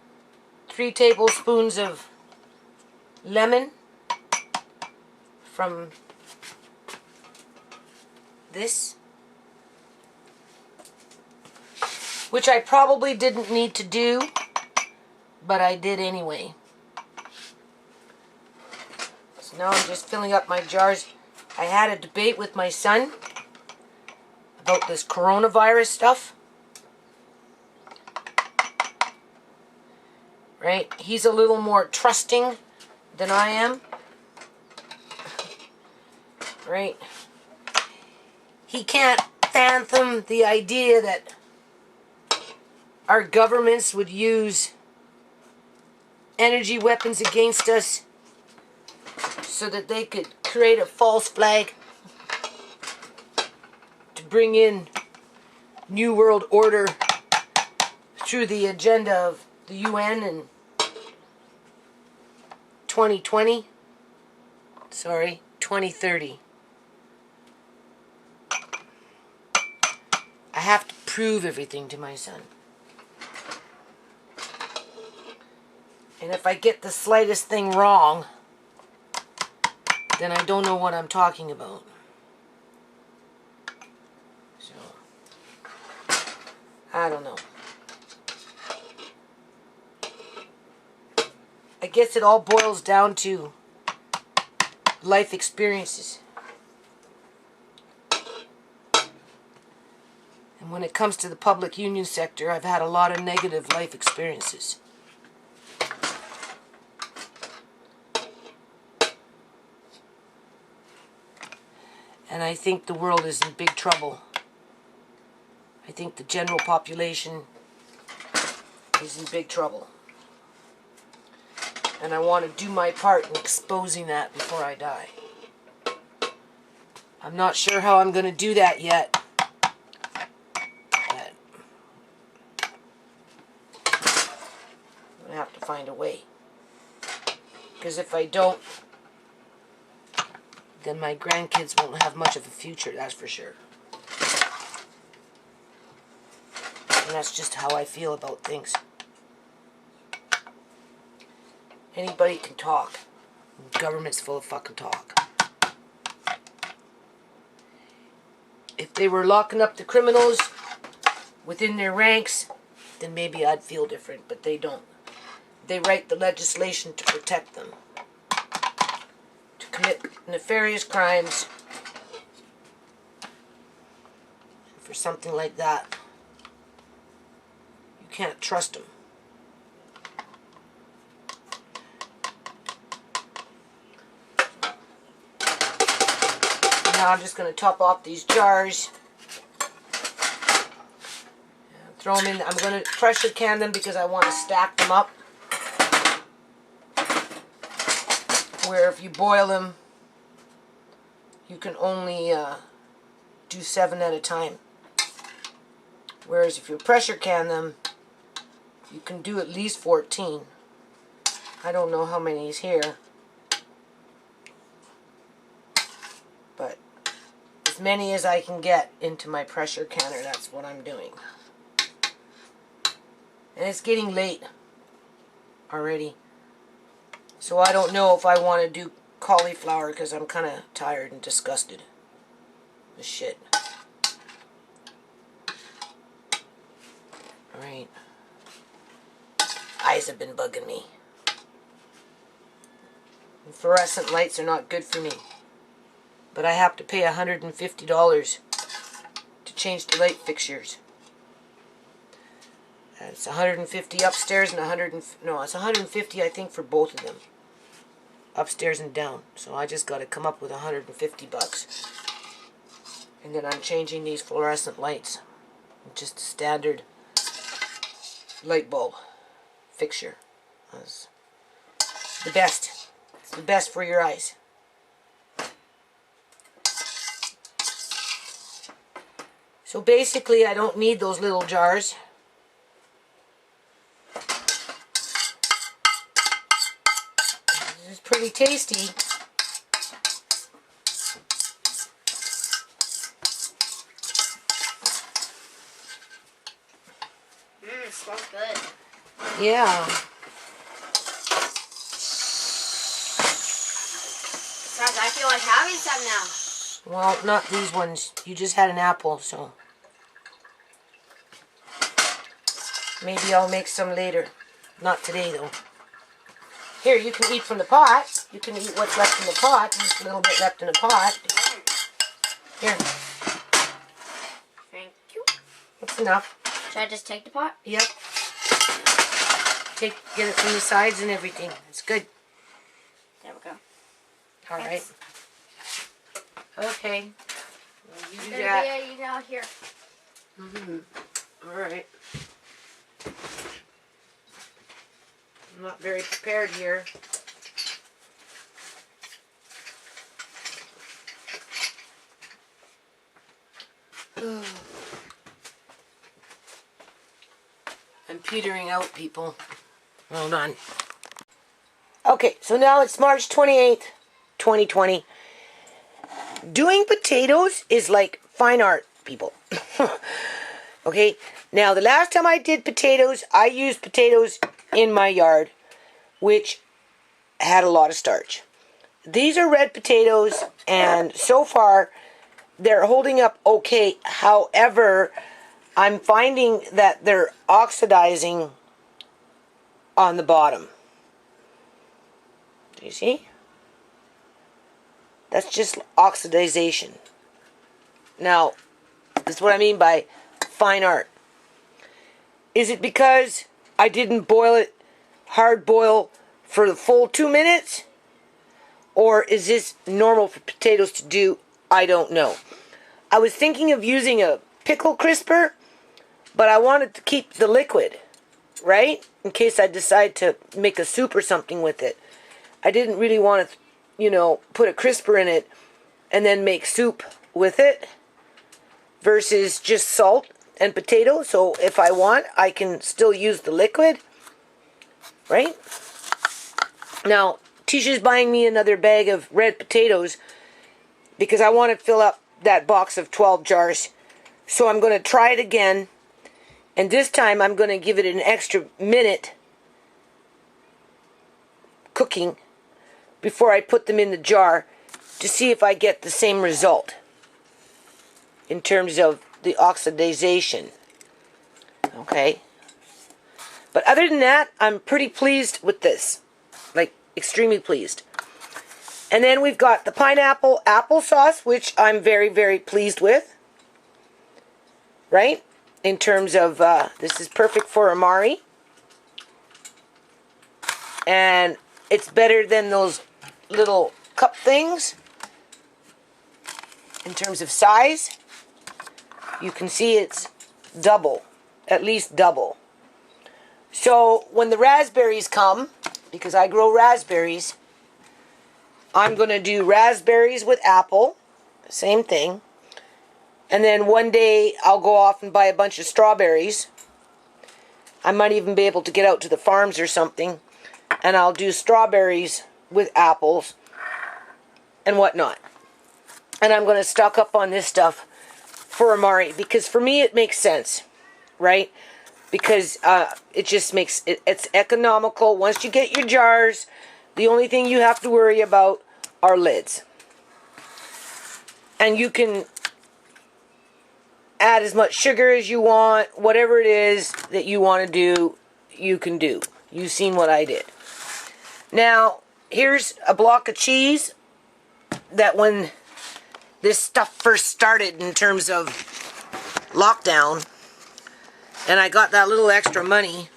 3 tablespoons of lemon from this, which I probably didn't need to do, but I did anyway. So now I'm just filling up my jars. I had a debate with my son about this coronavirus stuff. Right? He's a little more trusting than I am. Right? He can't fathom the idea that our governments would use energy weapons against us so that they could create a false flag to bring in New World Order through the agenda of the UN in 2030. I have to prove everything to my son. And if I get the slightest thing wrong, then I don't know what I'm talking about. So, I don't know. I guess it all boils down to life experiences. And when it comes to the public union sector, I've had a lot of negative life experiences. And I think the world is in big trouble. I think the general population is in big trouble. And I want to do my part in exposing that before I die. I'm not sure how I'm going to do that yet. But I'm going to have to find a way. Because if I don't, then my grandkids won't have much of a future, that's for sure. And that's just how I feel about things. Anybody can talk. The government's full of fucking talk. If they were locking up the criminals within their ranks, then maybe I'd feel different, but they don't. They write the legislation to protect them. To commit nefarious crimes. For something like that, you can't trust them. Now I'm just going to top off these jars. Throw them in. I'm going to pressure can them because I want to stack them up. Where if you boil them, you can only do 7 at a time. Whereas if you pressure can them, you can do at least 14. I don't know how many is here, but as many as I can get into my pressure canner, that's what I'm doing. And it's getting late already, so I don't know if I want to do cauliflower because I'm kind of tired and disgusted with shit. Alright. Eyes have been bugging me. And fluorescent lights are not good for me. But I have to pay $150 to change the light fixtures. And it's $150 upstairs and it's $150 I think for both of them. Upstairs and down. So I just got to come up with $150. And then I'm changing these fluorescent lights. Just a standard light bulb fixture. That's the best. It's the best for your eyes. So basically I don't need those little jars. This is pretty tasty. It smells good. Yeah. Besides, I feel like having some now. Well, not these ones. You just had an apple, so maybe I'll make some later. Not today, though. Here, you can eat from the pot. You can eat what's left in the pot. There's a little bit left in the pot. Here. Thank you. That's enough. Should I just take the pot? Yep. Get it from the sides and everything. It's good. There we go. All right. Okay. Well, you do There's that. you know, here. All right. I'm not very prepared here. I'm petering out, people. Hold on. Okay, so now it's March 28th, 2020. Doing potatoes is like fine art, people. Okay, now the last time I did potatoes, I used potatoes in my yard, which had a lot of starch. These are red potatoes, and so far they're holding up okay. However, I'm finding that they're oxidizing on the bottom. Do you see? That's just oxidization. Now, that's what I mean by fine art. Is it because I didn't boil it, hard boil, for the full 2 minutes? Or is this normal for potatoes to do? I don't know. I was thinking of using a pickle crisper, but I wanted to keep the liquid, right? In case I decide to make a soup or something with it. I didn't really want to, put a crisper in it and then make soup with it versus just salt and potato. So if I want, I can still use the liquid, right? Now, Tisha's buying me another bag of red potatoes because I want to fill up that box of 12 jars. So I'm going to try it again. And this time I'm going to give it an extra minute cooking before I put them in the jar to see if I get the same result in terms of the oxidization. Okay? But other than that, I'm pretty pleased with this. Like, extremely pleased. And then we've got the pineapple applesauce, which I'm very, very pleased with. Right? In terms of, this is perfect for Amari. And it's better than those little cup things. in terms of size, you can see it's double, at least double. So when the raspberries come, because I grow raspberries, I'm going to do raspberries with apple, same thing. And then one day I'll go off and buy a bunch of strawberries. I might even be able to get out to the farms or something, and I'll do strawberries with apples and whatnot. And I'm going to stock up on this stuff for Amari, because for me it makes sense, right? Because it just makes it's economical. Once you get your jars, the only thing you have to worry about are lids. And you can add as much sugar as you want. Whatever it is that you want to do, you can do. You've seen what I did. Now, here's a block of cheese that when this stuff first started in terms of lockdown, and I got that little extra money,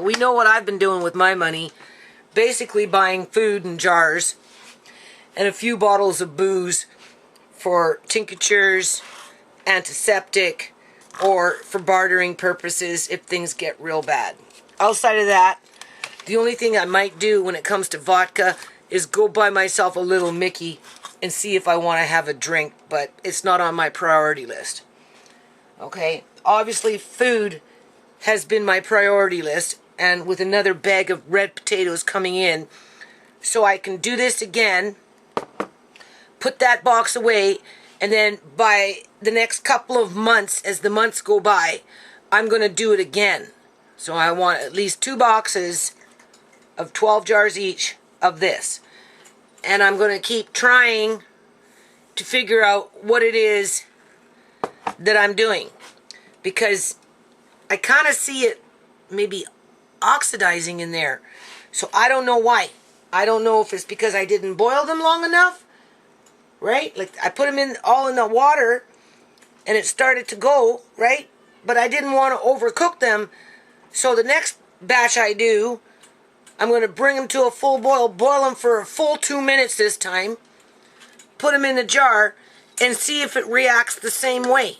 we know what I've been doing with my money. Basically buying food in jars and a few bottles of booze for tinctures, antiseptic, or for bartering purposes if things get real bad. Outside of that, the only thing I might do when it comes to vodka is go buy myself a little Mickey and see if I want to have a drink, but it's not on my priority list. Okay? Obviously, food has been my priority list, and with another bag of red potatoes coming in, so I can do this again, put that box away, and then by the next couple of months, as the months go by, I'm going to do it again. So I want at least 2 boxes of 12 jars each of this. And I'm going to keep trying to figure out what it is that I'm doing. Because I kind of see it maybe oxidizing in there. So I don't know why. I don't know if it's because I didn't boil them long enough. Right? Like I put them in all in the water and it started to go, right? But I didn't want to overcook them. So the next batch I do, I'm going to bring them to a full boil them for a full 2 minutes this time, put them in the jar, and see if it reacts the same way.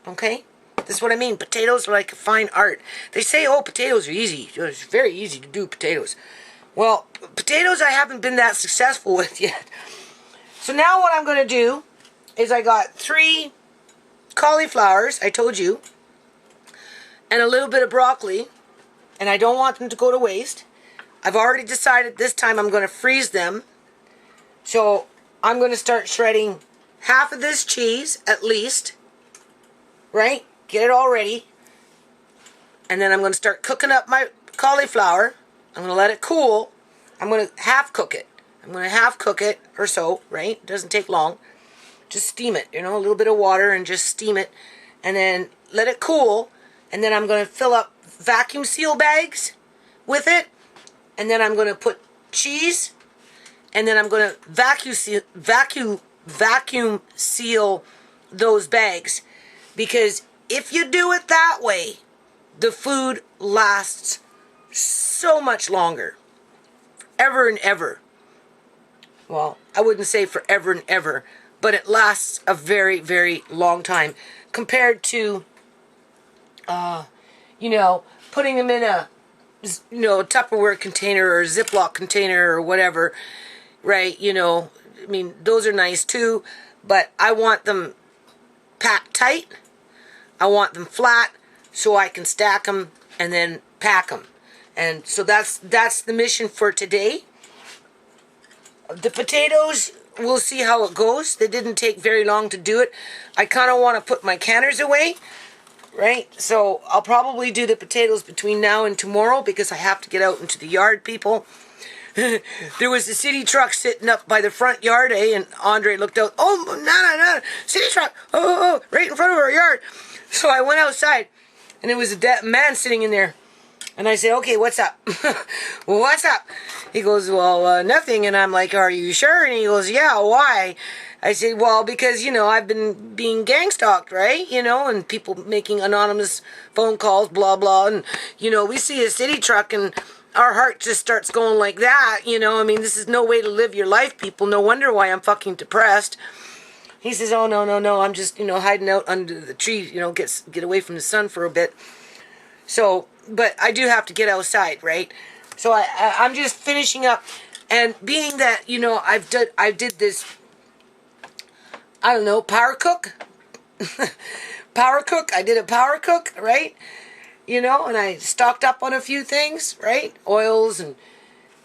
Okay? That's what I mean. Potatoes are like a fine art. They say, oh, potatoes are easy. It's very easy to do potatoes. Well, potatoes I haven't been that successful with yet. So now what I'm going to do is I got 3 cauliflowers, I told you, and a little bit of broccoli, and I don't want them to go to waste. I've already decided this time I'm going to freeze them. So I'm going to start shredding half of this cheese at least, right? Get it all ready. And then I'm going to start cooking up my cauliflower. I'm going to let it cool. I'm going to half cook it. I'm going to half cook it or so, right? It doesn't take long. Just steam it, you know, a little bit of water and just steam it. And then let it cool. And then I'm going to fill up vacuum seal bags with it. And then I'm going to put cheese. And then I'm going to vacuum seal those bags. Because if you do it that way, the food lasts so much longer. Forever and ever. Well, I wouldn't say forever and ever, but it lasts a very, very long time compared to, you know, putting them in a, you know, Tupperware container or Ziploc container or whatever, right? You know, I mean, those are nice too, but I want them packed tight. I want them flat so I can stack them and then pack them. And so that's the mission for today. The potatoes, we'll see how it goes. They didn't take very long to do it. I kind of want to put my canners away, right? So I'll probably do the potatoes between now and tomorrow because I have to get out into the yard, people. There was a city truck sitting up by the front yard, And Andre looked out. Oh, no, city truck. Oh, right in front of our yard. So I went outside, and there was a man sitting in there. And I said, okay, what's up? Well, what's up? He goes, well, nothing. And I'm like, are you sure? And he goes, yeah, why? I said, well, because, you know, I've been being gang stalked, right? You know, and people making anonymous phone calls, blah, blah. And, you know, we see a city truck and our heart just starts going like that. You know, I mean, this is no way to live your life, people. No wonder why I'm fucking depressed. He says, oh, no, I'm just, hiding out under the tree, get away from the sun for a bit. So, but I do have to get outside, right? So I'm just finishing up, and being that, I did this, I don't know, power cook. Power cook. I did a power cook, right? And I stocked up on a few things, right? Oils and,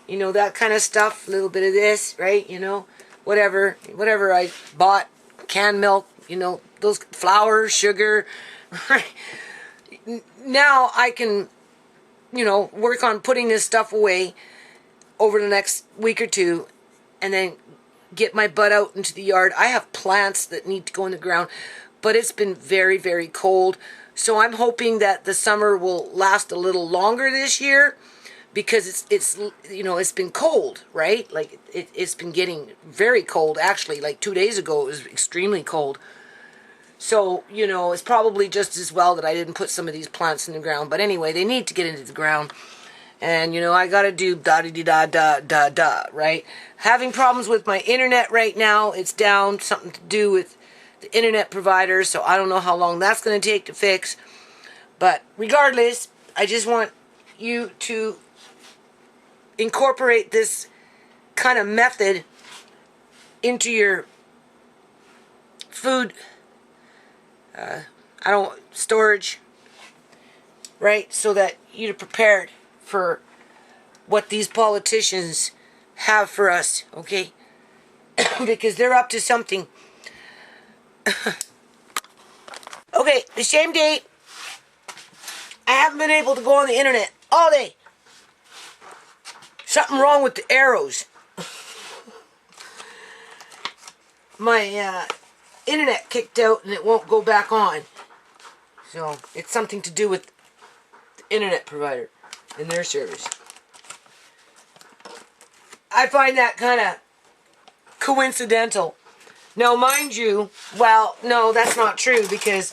that kind of stuff. A little bit of this, right? Whatever I bought, canned milk, those flour, sugar, right? Now I can, work on putting this stuff away over the next week or two, and then get my butt out into the yard. I have plants that need to go in the ground, but it's been very, very cold. So I'm hoping that the summer will last a little longer this year, because it's been cold, right? Like it's been getting very cold. Actually, like 2 days ago, it was extremely cold. So, it's probably just as well that I didn't put some of these plants in the ground. But anyway, they need to get into the ground. And, I got to do da-da-dee-da-da-da-da, right? Having problems with my internet right now. It's down, something to do with the internet provider. So I don't know how long that's going to take to fix. But regardless, I just want you to incorporate this kind of method into your food storage, right? So that you're prepared for what these politicians have for us, okay? Because they're up to something. Okay, the shame date. I haven't been able to go on the internet all day. Something wrong with the arrows. My internet kicked out and it won't go back on. So it's something to do with the internet provider and their service. I find that kind of coincidental. Now, mind you, well, no, that's not true, because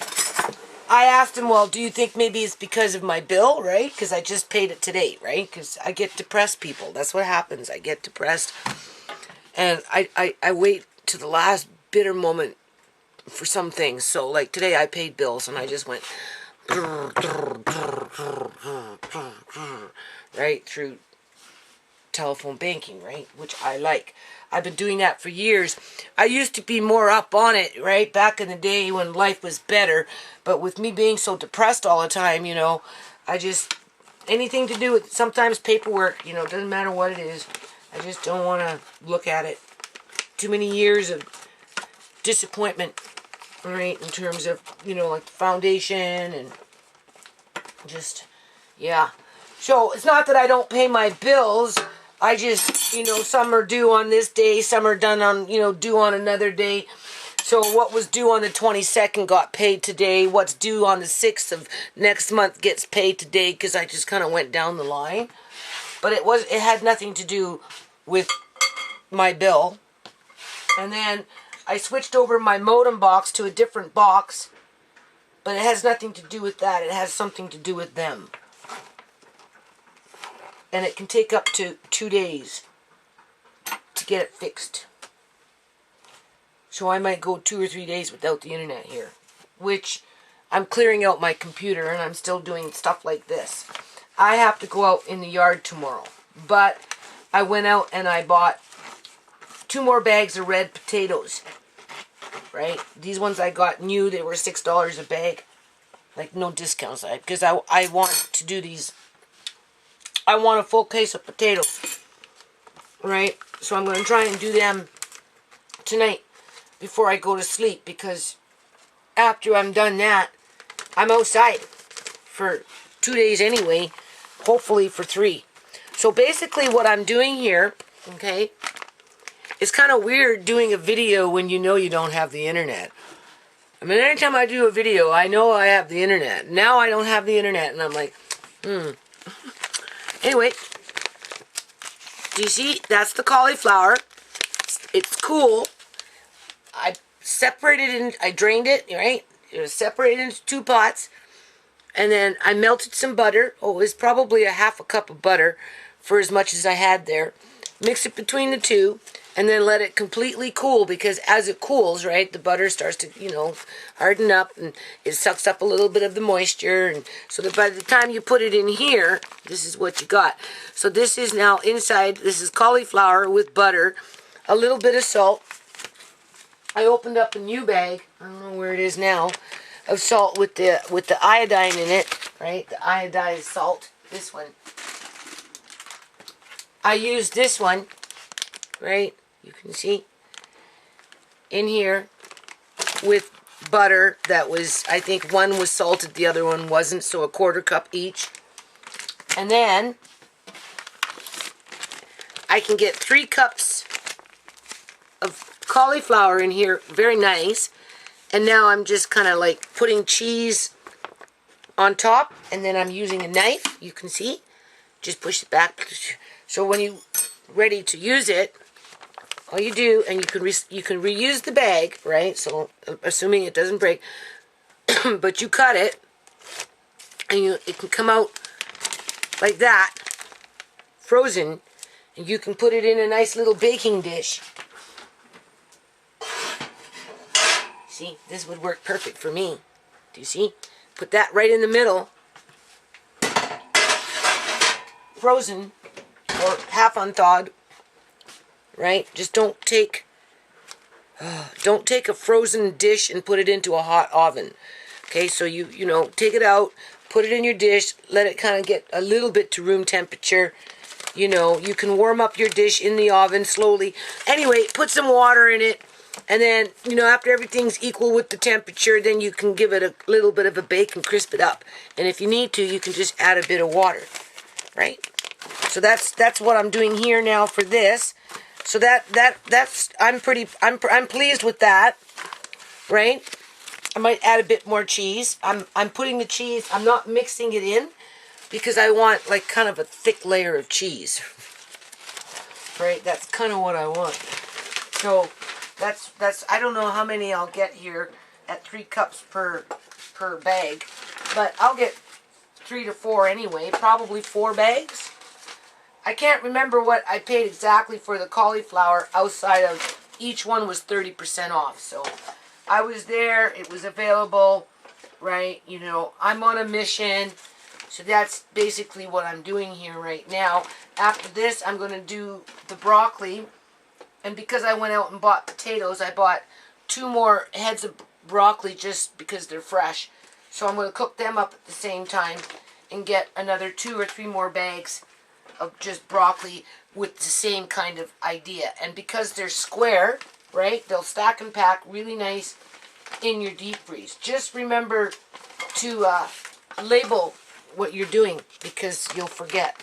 I asked him, well, do you think maybe it's because of my bill, right? Because I just paid it today, right? Because I get depressed, people. That's what happens. I get depressed. And I wait to the last bitter moment for some things. So, like today, I paid bills, and I just went right through telephone banking, right? Which I like. I've been doing that for years. I used to be more up on it, right? Back in the day when life was better. But with me being so depressed all the time, I just, anything to do with sometimes paperwork, doesn't matter what it is. I just don't want to look at it. Too many years of disappointment, right? In terms of, like foundation and just, yeah. So it's not that I don't pay my bills. I just, some are due on this day, some are done on, due on another day. So what was due on the 22nd got paid today. What's due on the 6th of next month gets paid today, because I just kind of went down the line. But it had nothing to do with my bill. And then I switched over my modem box to a different box, but it has nothing to do with that. It has something to do with them. And it can take up to 2 days to get it fixed. So I might go 2 or 3 days without the internet here. Which, I'm clearing out my computer and I'm still doing stuff like this. I have to go out in the yard tomorrow. But I went out and I bought 2 more bags of red potatoes. Right? These ones I got new. They were $6 a bag. Like, no discounts. Because I want to do these. I want a full case of potatoes, right? So I'm going to try and do them tonight before I go to sleep, because after I'm done that, I'm outside for 2 days anyway, hopefully for 3. So basically what I'm doing here, okay, it's kind of weird doing a video when you don't have the internet. I mean, anytime I do a video, I know I have the internet. Now I don't have the internet, and I'm like, Anyway, do you see? That's the cauliflower. It's cool. I separated it, I drained it, right? It was separated into 2 pots. And then I melted some butter. Oh, it was probably a half a cup of butter for as much as I had there. Mix it between the 2. and then let it completely cool, because as it cools, right, the butter starts to, you know, harden up, and it sucks up a little bit of the moisture, and so that by the time you put it in here, this is what you got. So this is now inside. This is cauliflower with butter, a little bit of salt. I opened up a new bag, I don't know where it is now, of salt with the iodine in it, right? The iodized salt, this one. I used this one, right? You can see in here with butter that was, I think one was salted, the other one wasn't, so a 1/4 cup each. And then I can get 3 cups of cauliflower in here, very nice. And now I'm just kind of like putting cheese on top, and then I'm using a knife, you can see. Just push it back. So when you're ready to use it, all you do, and you can reuse the bag, right? So assuming it doesn't break, but you cut it, and it can come out like that, frozen, and you can put it in a nice little baking dish. See, this would work perfect for me. Do you see? Put that right in the middle, frozen or half unthawed, right? Just don't take a frozen dish and put it into a hot oven. Okay, so you know, take it out, put it in your dish, let it kind of get a little bit to room temperature. You know, you can warm up your dish in the oven slowly. Anyway, put some water in it, and then, you know, after everything's equal with the temperature, then you can give it a little bit of a bake and crisp it up. And if you need to, you can just add a bit of water, right? So that's what I'm doing here now for this. So that's I'm pleased with that, right? I might add a bit more cheese. I'm putting the cheese. I'm not mixing it in because I want like kind of a thick layer of cheese, right? That's kind of what I want. So that's I don't know how many I'll get here at 3 cups per bag, but I'll get 3 to 4 anyway. Probably 4 bags. I can't remember what I paid exactly for the cauliflower outside of each one was 30% off. So I was there, it was available, right? You know, I'm on a mission. So that's basically what I'm doing here right now. After this, I'm going to do the broccoli. And because I went out and bought potatoes, I bought 2 more heads of broccoli just because they're fresh. So I'm going to cook them up at the same time and get another 2 or 3 more bags of just broccoli with the same kind of idea. And because they're square, right, they'll stack and pack really nice in your deep freeze. Just remember to label what you're doing, because you'll forget,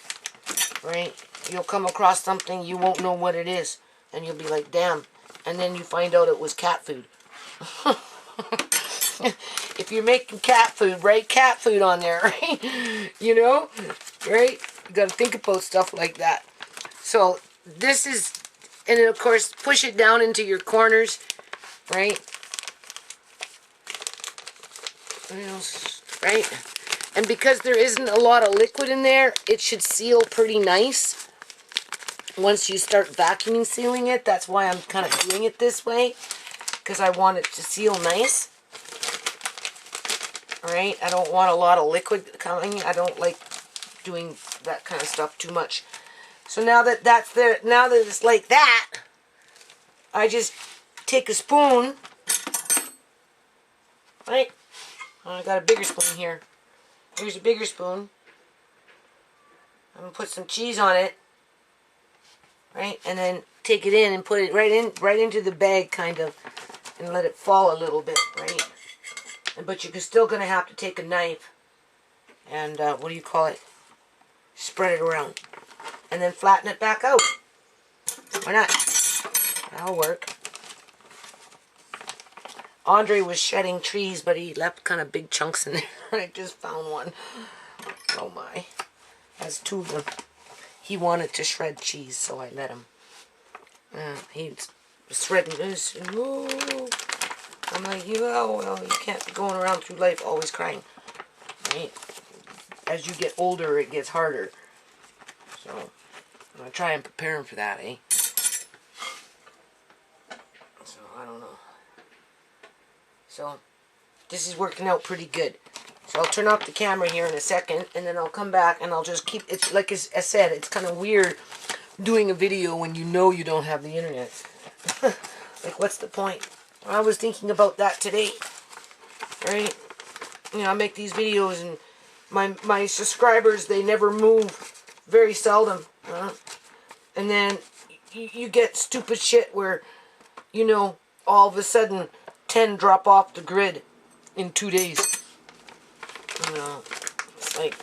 right? You'll come across something, you won't know what it is, and you'll be like, damn. And then you find out it was cat food. If you're making cat food, write cat food on there, right? You know, right? You got to think about stuff like that. So this is, and then of course push it down into your corners, right? Right? And because there isn't a lot of liquid in there, it should seal pretty nice once you start vacuum sealing it. That's why I'm kind of doing it this way, because I want it to seal nice. Alright, I don't want a lot of liquid coming. I don't like doing that kind of stuff too much. So now that that's there, now that it's like that, I just take a spoon, right? I got a bigger spoon here. Here's a bigger spoon. I'm gonna put some cheese on it, right? And then take it in and put it right into the bag, kind of, and let it fall a little bit, right? But you're still gonna have to take a knife and what do you call it? Spread it around, and then flatten it back out. Why not? That'll work. Andre was shredding trees, but he left kind of big chunks in there. I just found one. Oh my. That's 2 of them. He wanted to shred cheese, so I let him. He's shredding this. Ooh. I'm like, well, you can't be going around through life always crying. Right? As you get older, it gets harder. So, I'm going to try and prepare him for that, eh? So this is working out pretty good. So I'll turn off the camera here in a second, and then I'll come back and I'll just keep, it's like I said, it's kind of weird doing a video when you know you don't have the internet. Like, what's the point? I was thinking about that today, right? You know, I make these videos and my subscribers, they never move, very seldom. And then you get stupid shit where, you know, all of a sudden 10 drop off the grid in 2 days. You know, it's like,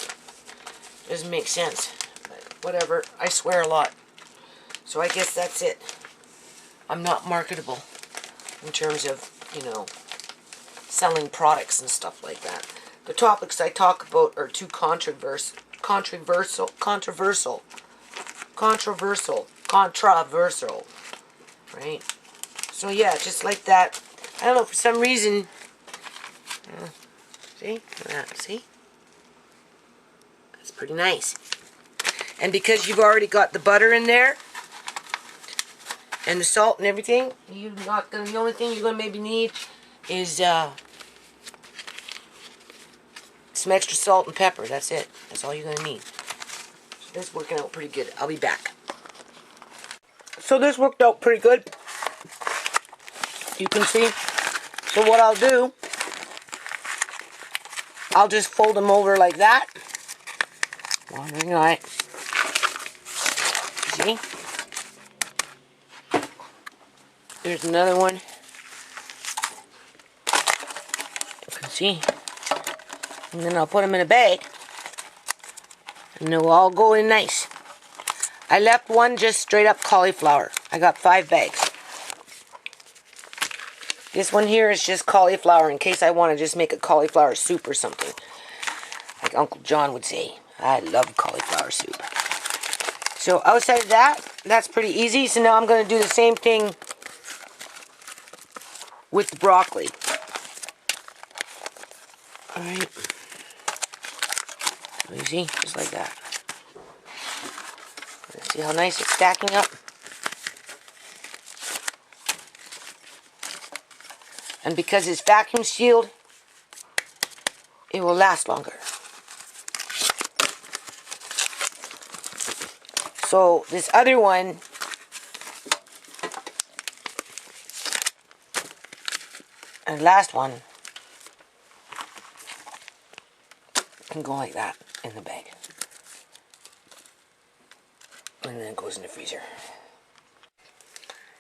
doesn't make sense. But whatever, I swear a lot. So I guess that's it. I'm not marketable in terms of, you know, selling products and stuff like that. The topics I talk about are too controversial, right? So yeah, just like that. I don't know, for some reason, see? That's pretty nice. And because you've already got the butter in there, and the salt and everything, the only thing you're gonna maybe need is some extra salt and pepper. That's it. That's all you're gonna need. So this is working out pretty good. I'll be back. So this worked out pretty good. You can see. So what I'll do, I'll just fold them over like that. Wandering right. See? There's another one. You can see. And then I'll put them in a bag. And they'll all go in nice. I left one just straight up cauliflower. I got 5 bags. This one here is just cauliflower in case I want to just make a cauliflower soup or something. Like Uncle John would say. I love cauliflower soup. So outside of that, that's pretty easy. So now I'm going to do the same thing with the broccoli. Alright. You see? Just like that. See how nice it's stacking up? And because it's vacuum sealed, it will last longer. So this other one, and last one, can go like that in the bag. And then it goes in the freezer.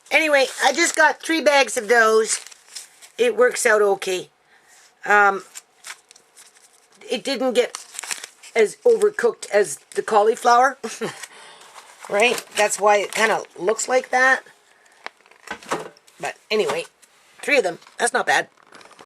Anyway, I just got 3 bags of those. It works out okay. It didn't get as overcooked as the cauliflower. Right? That's why it kind of looks like that. But anyway, 3 of them. That's not bad.